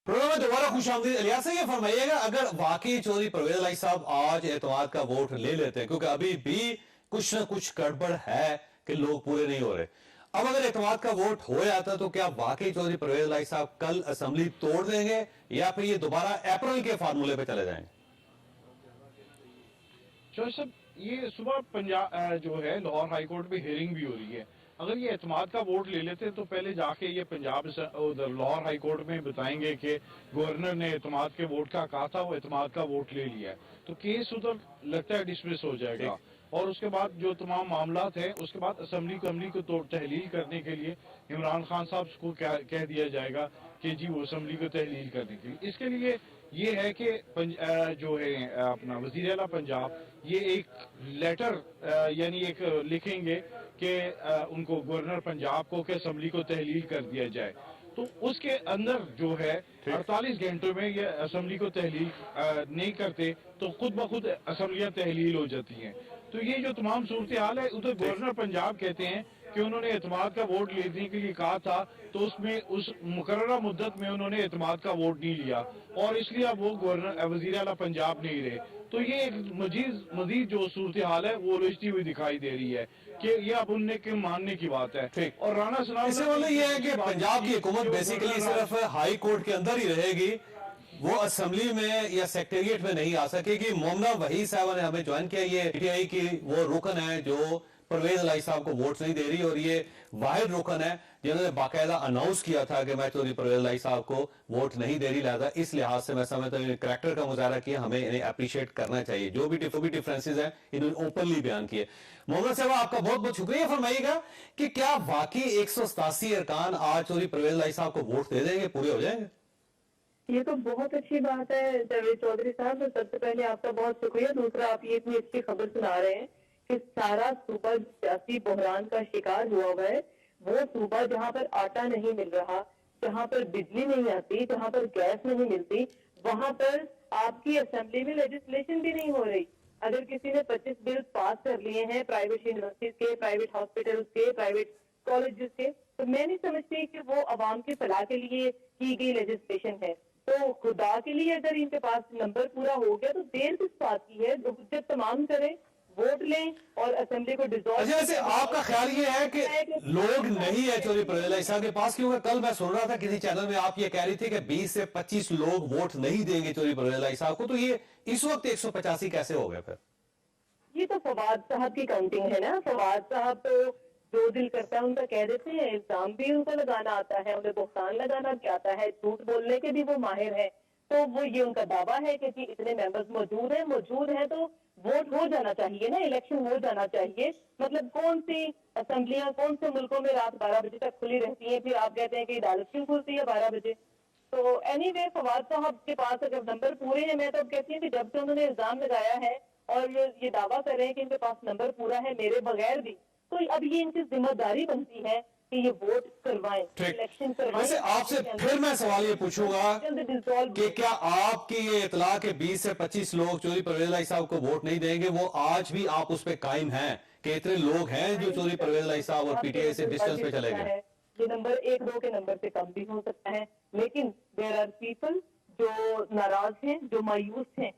प्रोग्राम में दोबारा खुशामदीद। इलियास साहब ये फरमाइएगा, अगर वाकई चौधरी परवेज इलाही साहब आज एतमाद का वोट ले लेते हैं, क्योंकि अभी भी कुछ ना कुछ गड़बड़ है कि लोग पूरे नहीं हो रहे, अब अगर एतमाद का वोट हो जाता तो क्या वाकई चौधरी परवेज इलाही साहब कल असेंबली तोड़ देंगे या फिर ये दोबारा अप्रैल के फार्मूले पे चले जाएंगे? चौधरी साहब, ये सुबह पंजाब जो है लाहौर हाई कोर्ट में हियरिंग भी हो रही है। अगर ये एतमाद का वोट ले लेते तो पहले जाके ये पंजाब उधर लाहौर हाई कोर्ट में बताएंगे कि गवर्नर ने एतमाद के वोट का कहा था, वो एतमाद का वोट ले लिया है, तो केस उधर लगता है डिसमिस हो जाएगा। और उसके बाद जो तमाम मामलात हैं, उसके बाद असेंबली को तो तहलील करने के लिए इमरान खान साहब को कह दिया जाएगा कि जी वो असेंबली को तहलील करने के लिए। इसके लिए ये है कि जो है अपना वज़ीर आला पंजाब ये एक लेटर यानी एक लिखेंगे कि उनको गवर्नर पंजाब को कि असेंबली को तहलील कर दिया जाए। तो उसके अंदर जो है 48 घंटों में ये असेंबली को तहलील नहीं करते तो खुद ब खुद असेंबलियां तहलील हो जाती हैं। तो ये जो तमाम सूरत हाल है, उधर गवर्नर पंजाब कहते हैं कि उन्होंने एतमाद का वोट लेने के लिए कहा था, तो उसमें उस मुकर्ररा मुद्दत में उन्होंने एतमाद का वोट नहीं लिया और इसलिए अब वो गवर्नर वज़ीर आला पंजाब नहीं रहे। तो ये एक मजीद जो सूरत हाल है वो उलझती हुई दिखाई दे रही है कि ये अब उनने के मानने की बात है। और राणा सनाउल्लाह इससे मतलब ये है कि पंजाब की हुकूमत बेसिकली सिर्फ हाई कोर्ट के अंदर ही रहेगी, वो असेंबली में या सेक्रेटेरिएट में नहीं आ सकेगी। मोमना वहीद साहब ने हमें ज्वाइन किया, ये पीटीआई की वो रुकन है जो परवेज इलाही साहब को वोट नहीं दे रही, और ये वाहिद रुकन है जिन्होंने बाकायदा अनाउंस किया था कि मैं चौधरी परवेज इलाही साहब को वोट नहीं दे रही। लिहाजा इस लिहाज से मैं समझता हूँ करैक्टर का मुजाहरा किया, हमें इन्हें अप्रिशिएट करना चाहिए। जो भी डिफरेंसेज हैं इन्होंने ओपनली बयान किए। मोहम्मद साहब आपका बहुत बहुत शुक्रिया। फरमाइएगा कि क्या वाकई 187 अरकान आज चौधरी परवेज इलाही साहब को वोट दे देंगे, पूरे हो जाएंगे? ये तो बहुत अच्छी बात है जावेद चौधरी साहब। सबसे पहले आपका बहुत शुक्रिया। दूसरा, आप ये इतनी अच्छी खबर सुना रहे हैं कि सारा सूबा सियासी बहरान का शिकार हुआ है। वो सूबा जहाँ पर आटा नहीं मिल रहा, जहाँ पर बिजली नहीं आती, जहाँ पर गैस नहीं मिलती, वहाँ पर आपकी असेंबली में लेजिस्लेशन भी नहीं हो रही। अगर किसी ने 25 बिल पास कर लिए हैं प्राइवेट यूनिवर्सिटीज के, प्राइवेट हॉस्पिटल्स के, प्राइवेट कॉलेजेस के, तो मैं नहीं समझती कि वो अवाम के फलाह के लिए की गई लेजिस्लेशन है। तो खुदा के लिए अगर इनके पास नंबर पूरा हो गया तो देर किस बात की है? जब तमाम करें, वोट लें और असेंबली को डिसॉल्व। अच्छा, वैसे आपका ख्याल ये है कि लोग नहीं है चौधरी परवेज इलाही साहब के पास? क्योंकि कल मैं सुन रहा था किसी चैनल में आप ये कह रही थी कि 20 से 25 लोग वोट नहीं देंगे चौधरी परवेज इलाही साहब को, तो ये इस वक्त 185 कैसे हो गया? फिर ये तो फवाद साहब की काउंटिंग है ना। फवाद साहब तो जो दिल करता है उनका कह देते हैं, इल्जाम भी उनको लगाना आता है, उन्हें बुहतान लगाना भी आता है, झूठ बोलने के भी वो माहिर है। तो वो ये उनका दावा है कि जी इतने मेंबर्स मौजूद हैं तो वोट हो जाना चाहिए ना, इलेक्शन हो जाना चाहिए। मतलब कौन सी असेंबलियां कौन से मुल्कों में रात 12 बजे तक खुली रहती हैं, फिर आप कहते हैं कि अदालत क्यों खुलती है 12 बजे? तो एनीवे, फवाद साहब के पास अगर नंबर पूरे हैं, मैं तो कहती हूँ कि जब से उन्होंने इल्जाम लगाया है और ये दावा कर रहे हैं कि इनके पास नंबर पूरा है मेरे बगैर भी, तो अब ये इनकी जिम्मेदारी बनती है कि ये वोट करवाएं, इलेक्शन करवाएं। वैसे आपसे फिर मैं सवाल ये पूछूंगा कि क्या आपकी ये इतला के 20 से 25 लोग चौधरी परवेज इलाही साहब को वोट नहीं देंगे, वो आज भी आप उस पर कायम हैं कि इतने लोग हैं जो चौधरी परवेज इलाही साहब और पीटीआई से डिस्टेंस पे चले गए? ये नंबर 1-2 के नंबर से कम भी हो सकता है, लेकिन देयर आर पीपल जो नाराज हैं, जो मायूस हैं।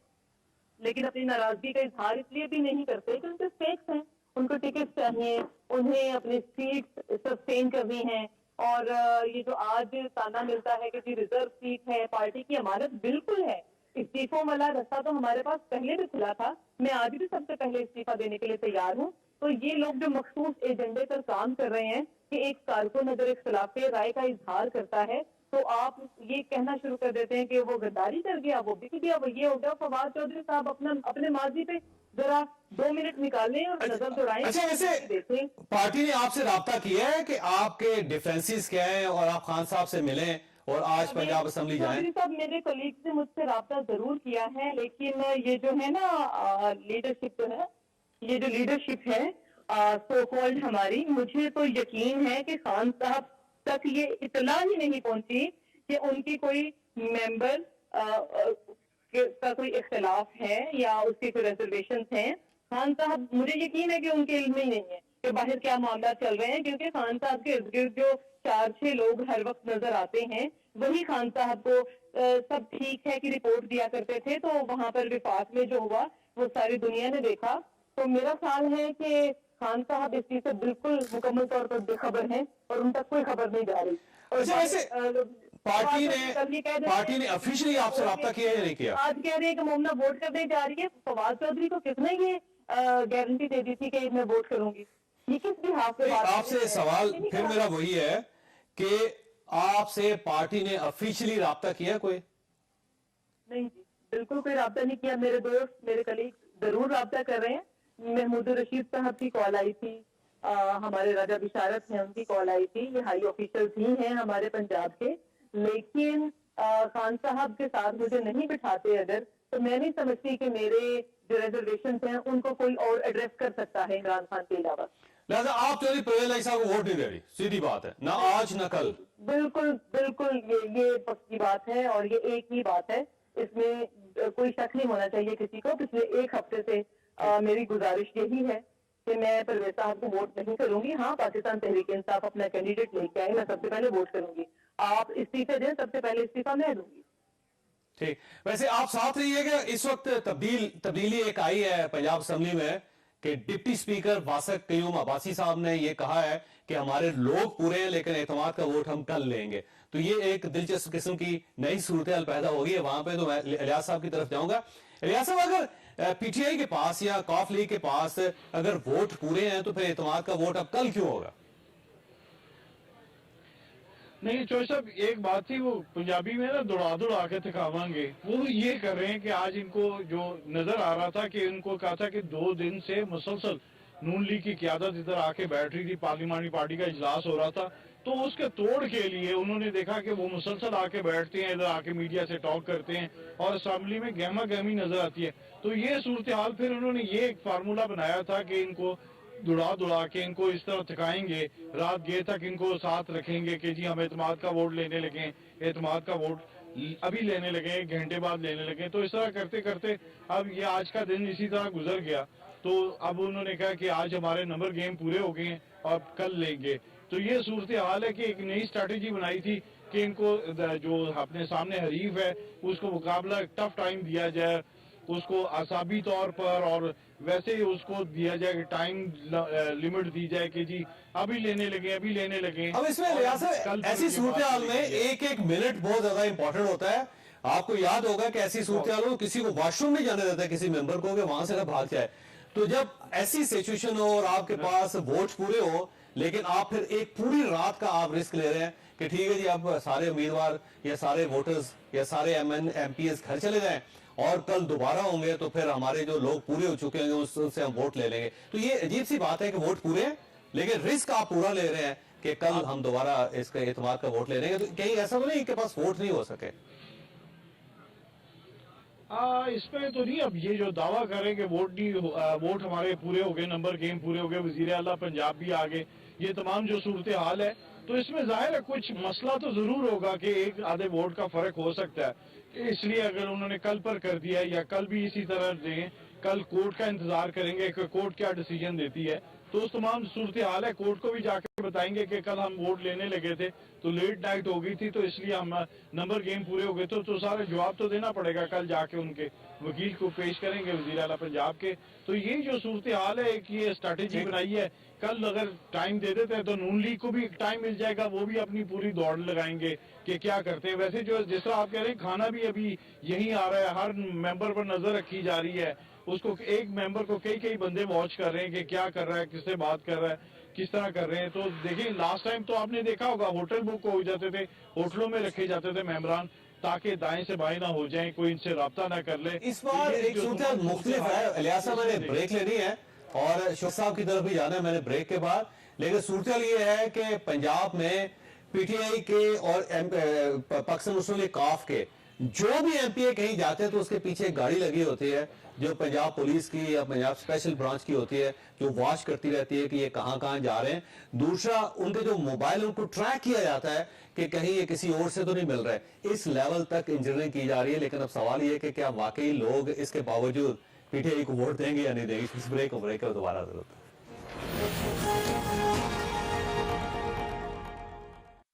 لیکن اپنی ناراضگی کا اظہار اس لیے بھی نہیں کرتے کہ ان کے اسٹیکس ہیں, ان کو ٹکٹ چاہیے, انہیں اپنی سیٹ سسٹین کرنی ہے. اور یہ جو آج تانا ملتا ہے کہ جی ریزرو سیٹ ہے, پارٹی کی امانت بالکل ہے. استعفوں والا رستہ تو ہمارے پاس پہلے بھی کھلا تھا, میں آج بھی سب سے پہلے استعفیٰ دینے کے لیے تیار ہوں. تو یہ لوگ جو مخصوص ایجنڈے پر کام کر رہے ہیں کہ ایک کارکن اگر اختلاف رائے کا اظہار کرتا ہے تو آپ یہ کہنا شروع کر دیتے ہیں کہ وہ غداری کر گیا, وہ بک گیا, وہ یہ ہو گیا. فواد چودھری صاحب اپنے ماضی پہ ذرا 2 منٹ نکالیں اور نظر دوڑائیں. اچھا, ویسے پارٹی نے آپ سے رابطہ کیا ہے کہ آپ کے ڈیفنسز کیا ہیں اور آپ خان صاحب سے ملیں اور آج پنجاب اسمبلی جائیں؟ چودھری صاحب میرے کلیگ نے مجھ سے رابطہ ضرور کیا ہے, لیکن یہ جو ہے نا لیڈرشپ جو ہے, یہ جو لیڈرشپ ہے سو کالڈ ہماری, مجھے تو یقین ہے کہ خان صاحب تک یہ اطلاع ہی نہیں پہنچی کہ ان کی کوئی ممبر کا کوئی اختلاف ہے یا اس کی کوئی ریزرویشنز ہیں. خان صاحب مجھے یقین ہے کہ ان کے علم ہی نہیں ہے کہ باہر کیا معاملات چل رہے ہیں, کیونکہ خان صاحب کے ارد گرد جو 4-6 لوگ ہر وقت نظر آتے ہیں وہی خان صاحب کو سب ٹھیک ہے کہ رپورٹ دیا کرتے تھے. تو وہاں پر وفاق میں جو ہوا وہ ساری دنیا نے دیکھا. تو میرا خیال ہے کہ خان صاحب اس چیز سے بالکل مکمل طور پر بے خبر ہیں اور ان تک کوئی خبر نہیں جا رہی. پارٹی نے افیشلی آپ سے رابطہ کیا یا نہیں کیا؟ آج کہہ رہے ہیں کہ مومنہ ووٹ کرنے جا رہی ہے. فواد چودھری کو کس نے یہ گارنٹی دے دی تھی کہ میں ووٹ کروں گی؟ یہ کس بھی ہاتھ سے بات؟ آپ سے سوال پھر میرا وہی ہے کہ آپ سے پارٹی نے افیشلی رابطہ کیا کوئی؟ نہیں جی, بالکل کوئی رابطہ نہیں کیا. میرے دوست, میرے کلیگ ضرور رابطہ کر رہے ہیں. محمود الرشید صاحب کی کال آئی تھی, ہمارے راجہ بشارت ہیں ان کی کال آئی تھی, یہ ہائی آفیشلز ہی ہیں ہمارے پنجاب کے, لیکن خان صاحب کے ساتھ مجھے نہیں بٹھاتے اگر, تو میں نہیں سمجھتی کہ میرے جو ریزرویشنز ہیں ان کو کوئی اور ایڈریس کر سکتا ہے عمران خان کے علاوہ. لہذا آپ چودھری پرویز الہی صاحب کو ووٹ نہیں دے رہی, سیدھی بات ہے, نہ آج نہ کل. بالکل بالکل, یہ پکی بات ہے اور یہ ایک ہی بات ہے, اس میں کوئی شک نہیں ہونا چاہیے کسی کو. پچھلے 1 ہفتے سے میری گزارش یہی ہے کہ میں پرویز صاحب کو ووٹ نہیں کروں گی. ہاں, پاکستان تحریک انصاف اپنا کینڈیڈیٹ لے کے آئے, میں سب سے پہلے ووٹ کروں گی. آپ استعفے دیں, سب سے پہلے استعفیٰ میں دوں گی. ٹھیک, ویسے آپ ساتھ رہیے کہ اس وقت تبدیلی ایک آئی ہے پنجاب اسمبلی میں کہ ڈپٹی سپیکر واسق قیوم عباسی صاحب نے یہ کہا ہے کہ ہمارے لوگ پورے ہیں لیکن اعتماد کا ووٹ ہم کل لیں گے. تو یہ ایک دلچسپ قسم کی نئی صورتحال پیدا ہوگی ہے وہاں پہ. تو میں الیاس صاحب کی طرف جاؤں گا. الیاس صاحب, اگر پی ٹی آئی کے پاس یا کاف لیگ کے پاس اگر ووٹ پورے ہیں تو پھر اعتماد کا ووٹ اب کل کیوں ہوگا؟ نہیں چوہدری صاحب, ایک بات تھی, وہ پنجابی میں نا دوڑا کے تھکاویں گے, وہ یہ کر رہے ہیں کہ آج ان کو جو نظر آ رہا تھا کہ ان کو کہا تھا کہ 2 دن سے مسلسل نون لیگ کی قیادت ادھر آ کے بیٹھ رہی تھی, پارلیمانی پارٹی کا اجلاس ہو رہا تھا, تو اس کے توڑ کے لیے انہوں نے دیکھا کہ وہ مسلسل آ کے بیٹھتے ہیں, ادھر آ کے میڈیا سے ٹاک کرتے ہیں اور اسمبلی میں گہما گہمی نظر آتی ہے. تو یہ صورتحال پھر انہوں نے یہ ایک فارمولا بنایا تھا کہ ان کو دوڑا کے ان کو اس طرح تھکائیں گے, رات گئے تک ان کو ساتھ رکھیں گے کہ جی ہم اعتماد کا ووٹ لینے لگیں, اعتماد کا ووٹ ابھی لینے لگے, 1 گھنٹے بعد لینے لگے. تو اس طرح کرتے کرتے اب یہ آج کا دن اسی طرح گزر گیا. تو اب انہوں نے کہا کہ آج ہمارے نمبر گیم پورے ہو گئے ہیں اور کل لیں گے. تو یہ صورتحال ہے کہ ایک نئی اسٹریٹجی بنائی تھی کہ ان کو جو اپنے سامنے حریف ہے اس کو مقابلہ ٹف ٹائم دیا جائے, اس کو اعصابی طور پر اور ویسے ہی اس کو دیا جائے کہ ٹائم لیمٹ دی جائے کہ جی ابھی لینے لگے. اب اس میں ریاست ایسی صورتحال میں 1 منٹ بہت زیادہ امپورٹنٹ ہوتا ہے. آپ کو یاد ہوگا کہ ایسی صورتحال میں کسی کو واش روم نہیں جانے دیتا کسی ممبر کو کہ وہاں سے نہ بھاگ جائے. تو جب ایسی سچویشن ہو اور آپ کے پاس ووٹ پورے ہو لیکن آپ پھر ایک پوری رات کا آپ رسک لے رہے ہیں کہ ٹھیک ہے جی اب سارے امیدوار یا سارے ووٹرز یا سارے ایم پی ایس گھر چلے جائیں اور کل دوبارہ ہوں گے تو پھر ہمارے جو لوگ پورے ہو چکے ہیں ان سے ہم ووٹ لے لیں گے. تو یہ عجیب سی بات ہے کہ ووٹ پورے ہیں لیکن رسک آپ پورا لے رہے ہیں کہ کل ہم دوبارہ اس کے اعتماد کا ووٹ لے لیں گے. تو کہیں ایسا تو نہیں ان کے پاس ووٹ نہیں ہو سکے؟ اس پہ تو نہیں. اب یہ جو دعویٰ کریں کہ ووٹ ہمارے پورے ہو گئے, نمبر گیم پورے ہو گئے, وزیر اعلیٰ پنجاب بھی آگے, یہ تمام جو صورتحال ہے تو اس میں ظاہر ہے کچھ مسئلہ تو ضرور ہوگا کہ 1 آدھے ووٹ کا فرق ہو سکتا ہے. اس لیے اگر انہوں نے کل پر کر دیا یا کل بھی اسی طرح دیں, کل کورٹ کا انتظار کریں گے کہ کورٹ کیا ڈیسیجن دیتی ہے. تو اس تمام صورتحال ہے, کورٹ کو بھی جا کے आके बताएंगे कि कल हम वोट लेने लगे थे तो लेट नाइट हो गई थी तो इसलिए हम नंबर गेम पूरे हो गए तो सारा जवाब तो देना पड़ेगा। कल जाके उनके वकील को पेश करेंगे वज़ीर आला पंजाब के। तो ये जो सूरत हाल है कि ये स्ट्रैटेजी बनाई है, कल अगर टाइम दे देते हैं तो नून लीग को भी टाइम मिल जाएगा, वो भी अपनी पूरी दौड़ लगाएंगे कि क्या करते हैं। वैसे जो जिस तरह आप कह रहे हैं खाना भी अभी यहीं आ रहा है, हर मेंबर पर नजर रखी जा रही है, उसको एक मेंबर को कई कई बंदे वॉच कर रहे हैं कि क्या कर रहा है, किससे बात कर रहा है, किस तरह कर रहे हैं। तो देखिए लास्ट टाइम तो आपने देखा होगा होटल बुक हो जाते थे, होटलों में रखे जाते थे मेंबरान ताकि दाएं से बाएं ना हो जाए, कोई इनसे राब्ता ना कर ले। इस बार एक सूरत मुख्तलिफ है। इलियास साहब मैंने ब्रेक लेनी है और शोख साहब की तरफ भी जाना है मैंने ब्रेक के बाद, लेकिन सूरत ये है कि पंजाब में पीटीआई के और पाकिस्तान मुस्लिम लीग काफ के जो भी एमपीए कहीं जाते हैं तो उसके पीछे एक गाड़ी लगी होती है जो पंजाब पुलिस की या पंजाब स्पेशल ब्रांच की होती है, जो वॉच करती रहती है कि ये कहां कहां जा रहे हैं। दूसरा, उनके जो मोबाइल उनको ट्रैक किया जाता है कि कहीं ये किसी और से तो नहीं मिल रहा है। इस लेवल तक इंजीनियरिंग की जा रही है। लेकिन अब सवाल ये है कि क्या वाकई लोग इसके बावजूद पीटीआई को वोट देंगे या नहीं देंगे। इस ब्रेक को दोबारा जरूरत है।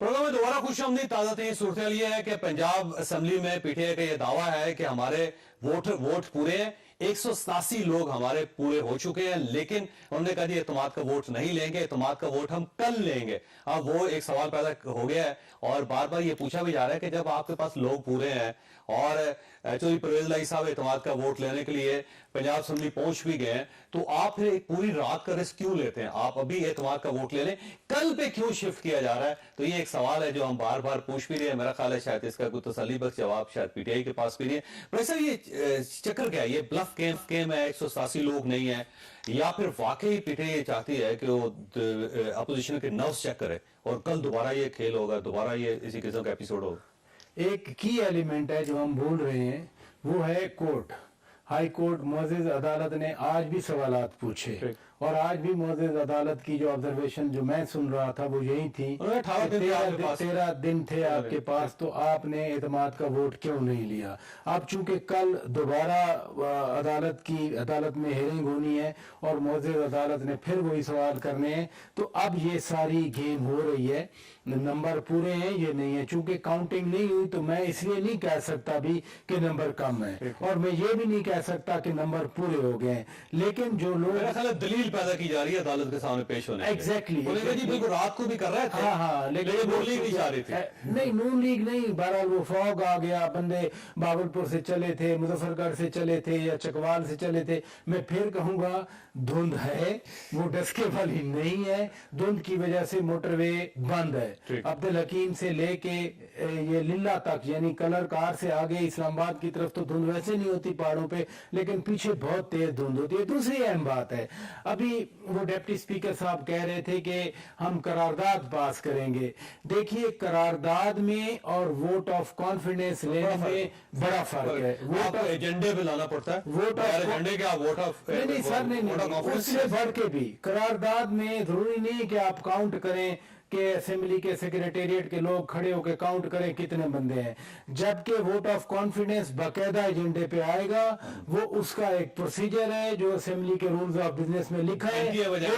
प्रोग्राम में दोबारा खुशामदीद। ताजा तरीन सूरत ये है कि पंजाब असेंबली में पीटीआई का यह दावा है कि हमारे वोट पूरे हैं, 187 लोग हमारे पूरे हो चुके हैं, लेकिन उन्होंने कहा जी एतमाद का वोट नहीं लेंगे, एतमाद का वोट हम कल लेंगे। अब वो एक सवाल पैदा हो गया है और बार बार ये पूछा भी जा रहा है कि जब आपके पास लोग पूरे हैं और चौधरी परवेज इलाही साहब एतमाद का वोट लेने के लिए पंजाब असेंबली पहुंच भी गए हैं, तो आप फिर एक पूरी रात का रिस्क क्यों लेते हैं? आप अभी एतमाद का वोट ले लें, कल पे क्यों शिफ्ट किया जा रहा है? तो ये एक सवाल है जो हम बार बार पूछ भी रहे हैं। मेरा ख्याल है शायद इसका कोई तसल्ली बख्श जवाब शायद पीटीआई के पास भी नहीं है। पर सर ये चक्कर क्या है? ये ब्लफ गेम है, 187 लोग नहीं है, या फिर वाकई पीटीआई चाहती है कि वो अपोजिशन के नर्व्स चेक करे और कल दोबारा ये खेल होगा, दोबारा ये इसी किस्म का एपिसोड होगा? एक की एलिमेंट है जो हम भूल रहे हैं, वो है कोर्ट। हाई कोर्ट मुअज़्ज़िज़ अदालत ने आज भी सवालात पूछे और आज भी मुअज़्ज़िज़ अदालत की जो ऑब्जर्वेशन जो मैं सुन रहा था वो यही थी, 13 दिन थे आपके पास, तो आपने एतमाद का वोट क्यों नहीं लिया? अब चूंकि कल दोबारा अदालत में हेयरिंग होनी है और मुअज़्ज़िज़ अदालत ने फिर वही सवाल करने हैं, तो अब ये सारी गेम हो रही है। नंबर पूरे हैं ये नहीं है, चूंकि काउंटिंग नहीं हुई तो मैं इसलिए नहीं कह सकता भी कि नंबर कम है और मैं ये भी नहीं कह सकता कि नंबर पूरे हो गए हैं। लेकिन जो लोग दलील पैदा की जा रही है अदालत के सामने पेश होने एग्जैक्टली बिल्कुल रात को भी कर रहे थे। हाँ, लेकिन नून लीग नहीं जा रही थी। नहीं, नून लीग नहीं, बहरहाल वो फौग आ गया, बंदे बाबलपुर से चले थे, मुजफ्फरगढ़ से चले थे या चकवाल से चले थे। मैं फिर कहूंगा धुंध है, वो डस्केबल ही नहीं है, धुंध की वजह से मोटरवे बंद है। अब्दुल हकीम से लेके ये लिल्ला तक यानी कलर कार से आगे इस्लामाबाद की तरफ तो धुंध वैसे नहीं होती पहाड़ों पे, लेकिन पीछे बहुत तेज धुंध होती है। दूसरी अहम बात है, अभी वो डिप्टी स्पीकर साहब कह रहे थे कि हम करारदाद पास करेंगे। देखिए, करारदाद में और वोट ऑफ कॉन्फिडेंस लेने में बड़ा फर्क है। वोट ऑफ एजेंडे पे लाना पड़ता है, वोट ऑफ एजेंडे क्या, वोट ऑफ नहीं सर, नहीं, उससे बढ़ के भी करारदाद में जरूरी नहीं कि आप काउंट करें कि असेंबली के सेक्रेटेरिएट के लोग खड़े होकर काउंट करें कितने बंदे हैं, जबकि वोट ऑफ कॉन्फिडेंस बाकायदा एजेंडे पे आएगा। वो उसका एक प्रोसीजर है जो असेंबली के रूल्स ऑफ बिजनेस में लिखा है। डिवीजन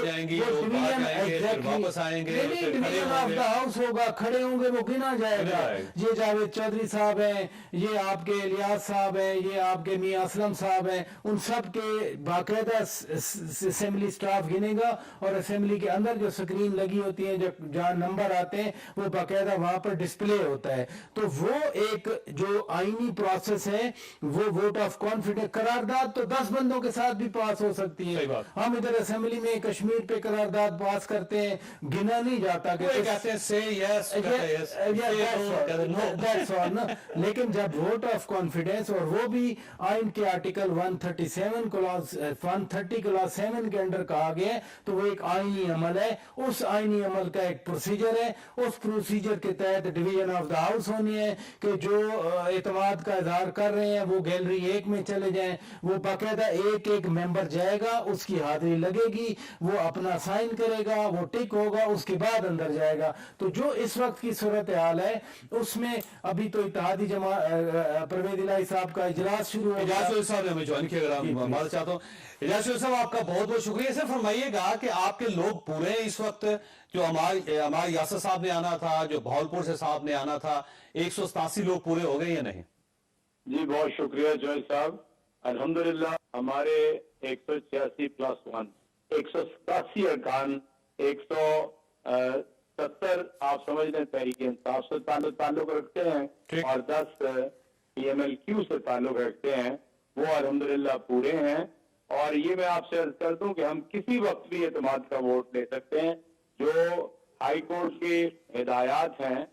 ऑफ द हाउस होगा, खड़े होंगे, वो गिना जाएगा। ये जावेद चौधरी साहब हैं, ये आपके इलियास साहब हैं, ये आपके मियां असलम साहब हैं, उन सब के बाकायदा असेंबली स्टाफ गिनेगा और असेंबली के अंदर जो स्क्रीन लगी होती है, जहाँ नंबर आते हैं, वो बाकायदा वहां पर डिस्प्ले होता है। तो वो एक जो आईनी प्रोसेस है, वो वोट ऑफ कॉन्फिडेंस, करारदाद तो 10 बंदों के साथ भी पास हो सकती है। हम इधर असेंबली में कश्मीर पे करारदाद पास करते हैं, गिना नहीं जाता कि कहते हैं से यस, लेकिन जब वोट ऑफ कॉन्फिडेंस, और वो भी आइन के आर्टिकल 130 क्लॉज 7 के अंडर कहा गया है, तो वो एक आईनी अमल है। उस आईनी अमल का एक प्रोसीजर है, उस प्रोसीजर के तहत डिवीजन ऑफ द हाउस होनी है कि जो एतमाद का इजहार कर रहे हैं वो गैलरी 1 में चले जाएं। वो बाकायदा एक मेंबर जाएगा, उसकी हाजिरी लगेगी, वो अपना साइन करेगा, वो टिक होगा, उसके बाद अंदर जाएगा। तो जो इस वक्त की सूरत हाल है उसमें अभी तो इत्तेहादी जमा परवेज इलाही साहब का इजलास शुरू हो गया। साहब ने हमें ज्वाइन किया, अगर आप मालूम चाहता हूँ। इजाज़ साहब, आपका बहुत बहुत शुक्रिया। सर फरमाइएगा कि आपके लोग पूरे इस वक्त जो हमारे यासर साहब ने आना था, जो भावलपुर से साहब ने आना था, 187 लोग पूरे हो गए या नहीं? जी बहुत शुक्रिया जॉय साहब। अल्हम्दुलिल्लाह हमारे 186+1 187 अरकान, 170 आप समझ लें तहरीक इंसाफ से ताल्लुक रखते हैं और 10 PMLQ से ताल्लुक रखते हैं, वो अल्हम्दुलिल्लाह पूरे हैं। और ये मैं आपसे अर्ज कर दूं कि हम किसी वक्त भी एतमाद का वोट ले सकते हैं। जो हाई कोर्ट की हिदायत हैं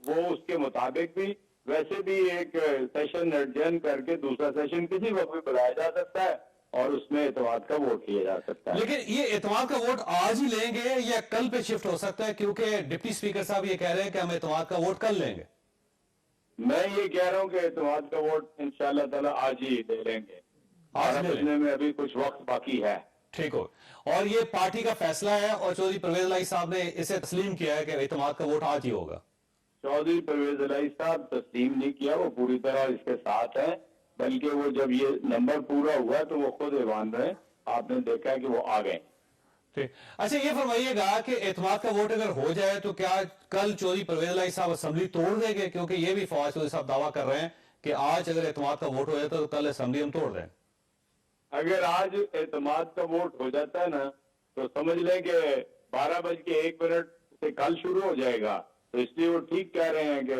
वो उसके मुताबिक भी वैसे भी एक सेशन एडजर्न करके दूसरा सेशन किसी वक्त भी बुलाया जा सकता है और उसमें एतमाद का वोट लिया जा सकता है। लेकिन ये एतमाद का वोट आज ही लेंगे या कल पे शिफ्ट हो सकता है? क्योंकि डिप्टी स्पीकर साहब ये कह रहे हैं कि हम एतमाद का वोट कल लेंगे। मैं ये कह रहा हूँ कि एतमाद का वोट इंशाअल्लाह ताला आज ही ले लेंगे, आज बजने में अभी कुछ वक्त बाकी है। ठीक हो, और ये पार्टी का फैसला है और चौधरी परवेज इलाही साहब ने इसे तस्लीम किया है कि एतमाद का वोट आज ही होगा। चौधरी परवेज इलाही साहब तस्लीम नहीं किया, वो पूरी तरह इसके साथ हैं, बल्कि वो जब ये नंबर पूरा हुआ तो वो खुद ऐवान रहे, आपने देखा कि वो आ गए। ठीक, अच्छा ये फरमाइएगा कि एतमाद का वोट अगर हो जाए तो क्या कल चौधरी परवेज इलाही साहब असेंबली तोड़ देंगे? क्योंकि ये भी फवाद चौधरी साहब दावा कर रहे हैं कि आज अगर एतमाद का वोट हो जाता तो कल असेंबली हम तोड़ दें। अगर आज एतमाद का वोट हो जाता है ना तो समझ लें कि 12:01 से कल शुरू हो जाएगा, तो इसलिए वो ठीक कह रहे हैं कि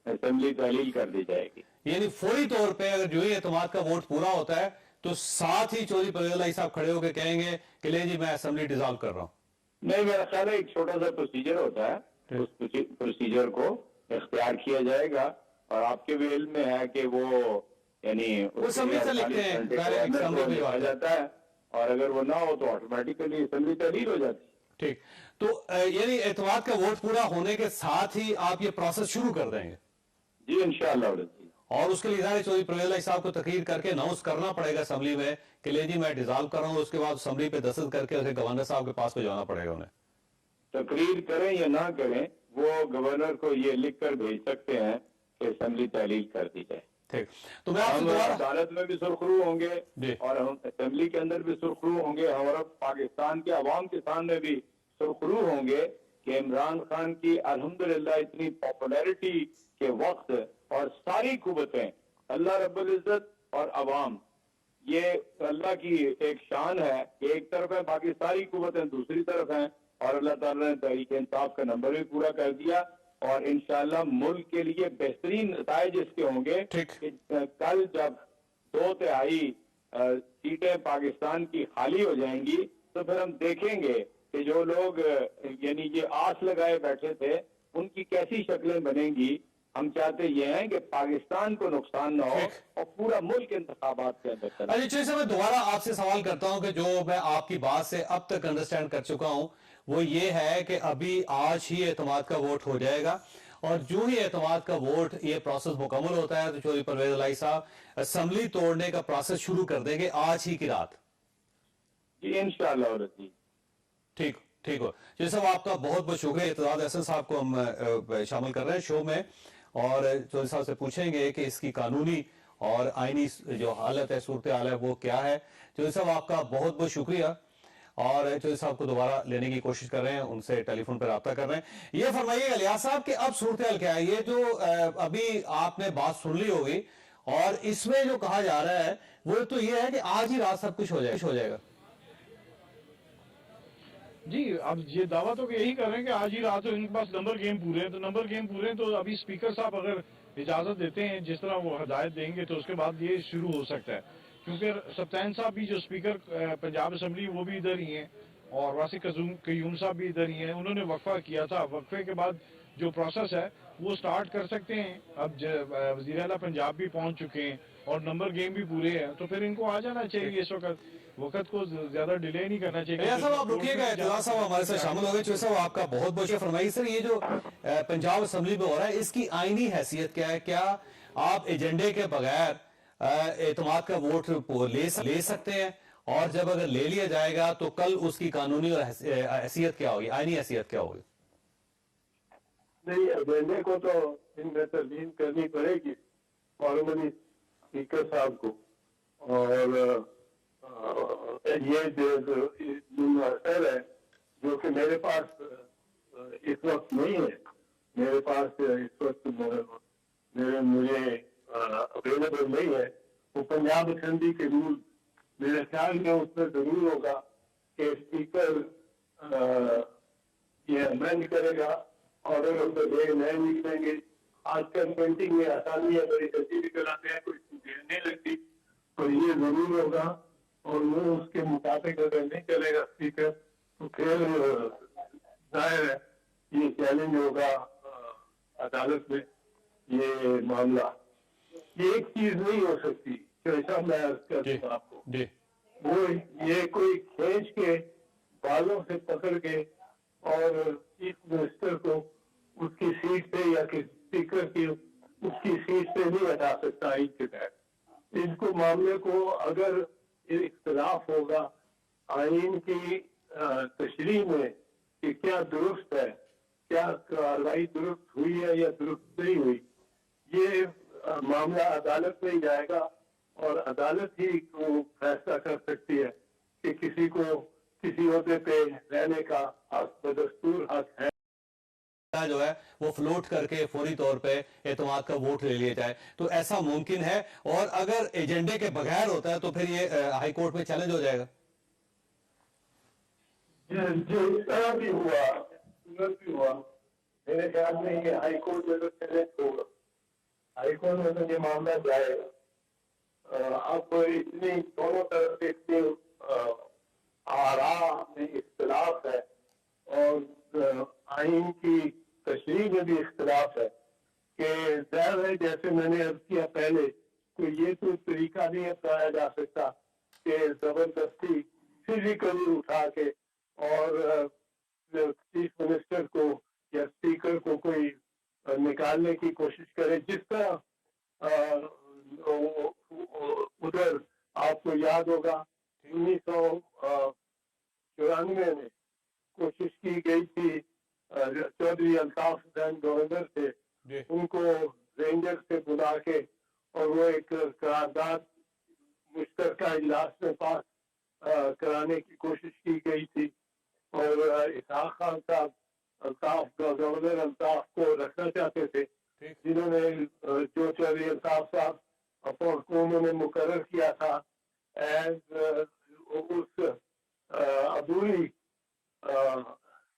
असेंबली तहलील कर दी जाएगी। यानी फौरी तौर पे अगर जो ही एतमाद का वोट पूरा होता है तो साथ ही चौधरी परवेज इलाही साहब खड़े होकर कहेंगे कि ले जी मैं असेंबली डिसॉल्व कर रहा हूँ। नहीं, मेरा ख्याल है एक छोटा सा प्रोसीजर होता है, उस प्रोसीजर को इख्तियार किया जाएगा और आपके भी इल्म में है कि वो यानी असेंबली से लिखते हैं आ जाता है और अगर वो ना हो तो ऑटोमेटिकली असेंबली तहलील हो जाती है। ठीक, तो यानी एतमाद का वोट पूरा होने के साथ ही आप ये प्रोसेस शुरू कर देंगे? जी इंशाअल्लाह। और उसके लिए इधर चौधरी परवेज इलाही साहब को तकरीर करके अनाउंस करना पड़ेगा असेंबली में कि ले जी मैं डिसॉल्व कर रहा हूँ, उसके बाद असेंबली पे दस्तखत करके उसे गवर्नर साहब के पास भिजवाना पड़ेगा उन्हें। तकरीर करें या ना करें, वो गवर्नर को ये लिख कर भेज सकते हैं कि असेंबली तहलील कर दी जाए। ठीक, तो मैं हम अदालत में भी सुरखरू होंगे और हम असेंबली के अंदर भी सुरखरू होंगे, हमारा पाकिस्तान के अवाम के सामने भी सुरखरू होंगे कि इमरान खान की अल्हम्दुलिल्लाह इतनी पॉपुलैरिटी के वक्त और सारी कुव्वतें अल्लाह रब्बुल इज्जत और अवाम, ये अल्लाह की एक शान है कि एक तरफ है, बाकी सारी कुव्वतें दूसरी तरफ हैं और अल्लाह ताला ने तहरीक इंसाफ का नंबर भी पूरा कर दिया और इंशाअल्लाह मुल्क के लिए बेहतरीन नताइज इसके होंगे। कल जब 2/3 सीटें पाकिस्तान की खाली हो जाएंगी तो फिर हम देखेंगे कि जो लोग यानी ये आस लगाए बैठे थे उनकी कैसी शक्लें बनेंगी। हम चाहते ये हैं कि पाकिस्तान को नुकसान ना हो और पूरा मुल्क इंतखाबात के अंदर चले। अजी चौधरी साहब, मैं दोबारा आपसे सवाल करता हूं कि जो मैं आपकी बात से अब तक अंडरस्टैंड कर चुका हूं वो ये है कि अभी आज ही एतमाद का वोट हो जाएगा और जो ही एतमाद का वोट ये प्रोसेस मुकम्मल होता है तो चौधरी परवेज इलाही साहब असेंबली तोड़ने का प्रोसेस शुरू कर देंगे आज ही की रात। जी इंशाअल्लाह। ठीक ठीक हो चौधरी साहब, आपका बहुत बहुत शुक्रिया। इत्तेदाद अहसन साहब को हम शामिल कर रहे हैं शो में और चौधरी साहब से पूछेंगे कि इसकी कानूनी और आईनी जो हालत है, सूरत हाल है, वो क्या है। चौधरी साहब आपका बहुत बहुत शुक्रिया और चौधरी साहब को दोबारा लेने की कोशिश कर रहे हैं, उनसे टेलीफोन पर रब्ता कर रहे हैं। ये फरमाइएगा लियाज साहब कि अब सूरत हाल क्या है? ये जो अभी आपने बात सुन ली होगी और इसमें जो कहा जा रहा है वो तो ये है कि आज ही रात सब कुछ हो जाएगा। जी, अब ये दावा तो यही कर रहे हैं कि आज ही रात तो इनके पास नंबर गेम पूरे हैं, तो नंबर गेम पूरे हैं तो अभी स्पीकर साहब अगर इजाजत देते हैं, जिस तरह वो हदायत देंगे तो उसके बाद ये शुरू हो सकता है। क्योंकि सप्तान साहब भी जो स्पीकर पंजाब असेंबली वो भी इधर ही हैं और वासी कयूम साहब भी इधर ही हैं। उन्होंने वक्फा किया था, वक्फे के बाद जो प्रोसेस है वो स्टार्ट कर सकते हैं। अब वज़ीर आला पंजाब भी पहुंच चुके हैं और नंबर गेम भी पूरे हैं, तो फिर इनको आ जाना चाहिए। इस वक्त को ज्यादा डिले नहीं करना चाहिए। साहब आप रुकिएगा, इत्तेदाद साहब हमारे साथ शामिल हो गए। चौधरी साहब आपका बहुत बहुत फरमाइए सर, ये जो पंजाब असेंबली में हो रहा है इसकी आईनी हैसियत क्या है? क्या आप एजेंडे के बगैर एतमाद का वोट ले सकते हैं और जब अगर ले लिया जाएगा तो कल उसकी कानूनी और हैसियत क्या होगी, आईनी हैसियत क्या होगी? नहीं, एजेंडे को तो इनमें तस्लीम करनी पड़ेगी फॉर्मली स्पीकर साहब को और ये जो मसला है जो कि मेरे पास इस वक्त नहीं है। मेरे पास इस वक्त मुझे अवेलेबल नहीं है। वो पंजाब असेंबली के रूल मेरे ख्याल में उसमें जरूर होगा कि स्पीकर ये अमेंड करेगा, ऑर्डर ऑफ द डे नए लिख देंगे। आजकल प्रिंटिंग में आसानी है, बड़ी जल्दी भी कराते हैं, कोई देर नहीं लगती, तो ये जरूर होगा। और वो उसके मुताबिक अगर नहीं चलेगा स्पीकर तो फिर जाहिर है ये चैलेंज होगा अदालत में। ये मामला ये एक चीज नहीं हो सकती जैसा मैं अर्ज करता हूं आपको, वो ये कोई खींच के बालों से पकड़ के और चीफ मिनिस्टर को उसकी सीट से या स्पीकर की उसकी सीट से नहीं हटा सकता आइन के तहत। इनको मामले को अगर इख्तलाफ होगा आइन की तशरीह में कि क्या दुरुस्त है, क्या कार्रवाई दुरुस्त हुई है या दुरुस्त नहीं हुई, ये मामला अदालत में ही जाएगा और अदालत ही को फैसला कर सकती है कि किसी को किसी ओहदे पे रहने का हक बदस्तूर हक है जो है वो फ्लोट करके फौरी तौर पे एतमाद का वोट ले लिया जाए, तो ऐसा मुमकिन है। और अगर एजेंडे के बगैर होता है तो फिर ये हाई कोर्ट में चैलेंज हो जाएगा। जो इस तरह भी हुआ मेरे ख्याल में ये हाई कोर्ट में तो चैलेंज होगा, हाई कोर्ट में तो ये मामला जाएगा। अब इतनी दोनों तरफ से इतनी आरा में इख्तलाफ है और आइन की तशरीह में भी इख्तलाफ है कि ज़ाहिर है जैसे मैंने अर्ज किया पहले, तो ये तो तरीका नहीं अपनाया जा सकता कि जबरदस्ती फिजिकली उठा के और चीफ मिनिस्टर को या स्पीकर को कोई निकालने की कोशिश करे। जिस तरह उधर आपको याद होगा 1994 में कोशिश की गई थी, चौधरी अल्ताफ हुसैन गवर्नर थे, उनको रेंजर से बुला के और वो एक करारदाद मुश्तरका इजलास में पास कराने की कोशिश की गई थी। और इसहाक खान साहब गवर्नर अल्ताफ को रखना चाहते थे, जिन्होंने जो चौधरी अल्ताफ साहब को उन्होंने मुकर्रर किया था एज उस अधूरी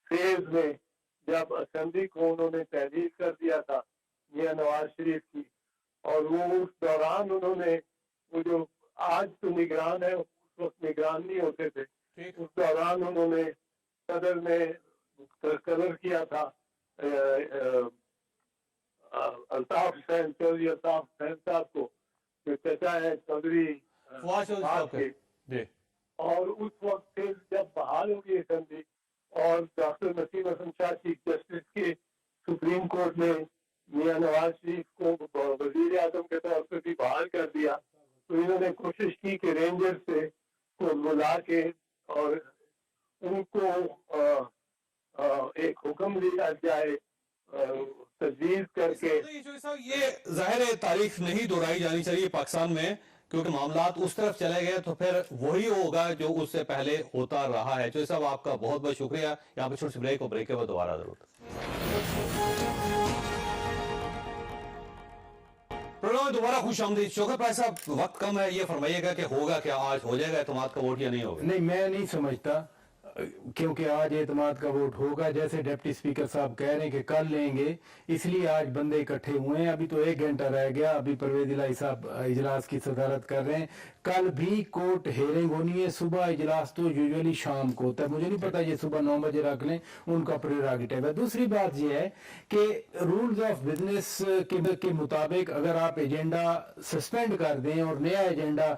फेज में जब असेंबली को उन्होंने तहरीर कर दिया था मियां नवाज शरीफ की, और वो उस दौरान उन्होंने वो जो आज तो निगरान है उस वक्त निगरान नहीं होते थे, उस दौरान उन्होंने सदर ने कलर किया था अल्ताफ हुसैन चौधरी अल्ताफ हुसैन साहब को, जो चचा है चौधरी और उस वक्त फिर जब बहाल होगी असेंबली और doctor Naseem Hasan Shah chief justice के सुप्रीम कोर्ट ने मियां नवाज शरीफ को वजीर आजम के तौर पर भी बहाल कर दिया, तो इन्होंने कोशिश की कि रेंजर से को बुला के और उनको एक हुक्म दिया जाए तजवीज करके। ये जाहिर है तारीख नहीं दोहराई जानी चाहिए पाकिस्तान में, क्योंकि मामलात उस तरफ चले गए तो फिर वही होगा जो उससे पहले होता रहा है। चौधरी साहब आपका बहुत बहुत शुक्रिया। यहाँ पे छोटी सी ब्रेक, और ब्रेक के बाद दोबारा जरूर प्रोग्राम में दोबारा खुश आमदीद। शौकत भाई साहब, वक्त कम है, ये फरमाइएगा कि होगा क्या, आज हो जाएगा एतमाद का वोट या नहीं होगा? नहीं, मैं नहीं समझता, क्योंकि आज एतमाद का वोट होगा। जैसे डिप्टी स्पीकर साहब कह रहे हैं कि कल लेंगे, इसलिए आज बंदे इकट्ठे हुए हैं। अभी तो 1 घंटा रह गया, अभी परवेज इलाही साहब इजलास की सदारत कर रहे हैं। कल भी कोर्ट हेयरिंग होनी है। सुबह इजलास तो यूजुअली शाम को होता है, मुझे नहीं पता ये सुबह 9 बजे रख लें, उनका प्रेरोगेटिव है। दूसरी बात ये है कि रूल्स ऑफ बिजनेस के मुताबिक अगर आप एजेंडा सस्पेंड कर दें और नया एजेंडा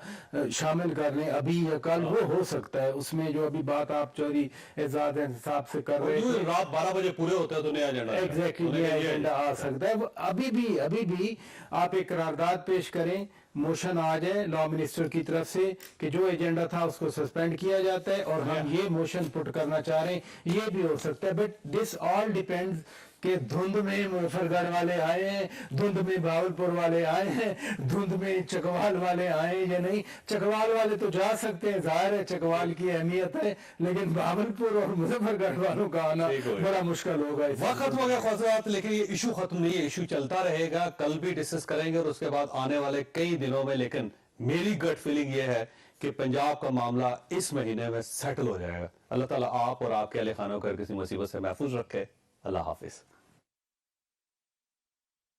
शामिल कर लें अभी या कल, वो हो सकता है। उसमें जो अभी बात आप चौधरी एजाज साहब से कर रहे हैं, रात 12 बजे पूरे होते हैं तो नया एजेंडा एग्जैक्टली नया एजेंडा आ सकता है। अभी भी आप एक करारदाद पेश करें, मोशन आ जाए लॉ मिनिस्टर की तरफ से कि जो एजेंडा था उसको सस्पेंड किया जाता है और हम ये मोशन पुट करना चाह रहे हैं, ये भी हो सकता है। बट दिस ऑल डिपेंड्स कि धुंध में मुजफ्फरगढ़ वाले आए हैं, धुंध में भावलपुर वाले आए हैं, धुंध में चकवाल वाले आए हैं या नहीं। चकवाल वाले तो जा सकते हैं, जाहिर है चकवाल की अहमियत है, लेकिन भावलपुर और मुजफ्फरगढ़ वालों का आना बड़ा मुश्किल होगा। वक्त खत्म हो गया ख्वाजात, लेकिन ये इशू खत्म नहीं है, इशू चलता रहेगा, कल भी डिस्कस करेंगे और उसके बाद आने वाले कई दिनों में। लेकिन मेरी गट फीलिंग ये है कि पंजाब का मामला इस महीने में सेटल हो जाएगा। अल्लाह ताला आप और आपके अहले खानों को किसी मुसीबत से महफूज रखे। अल्लाह हाफिज।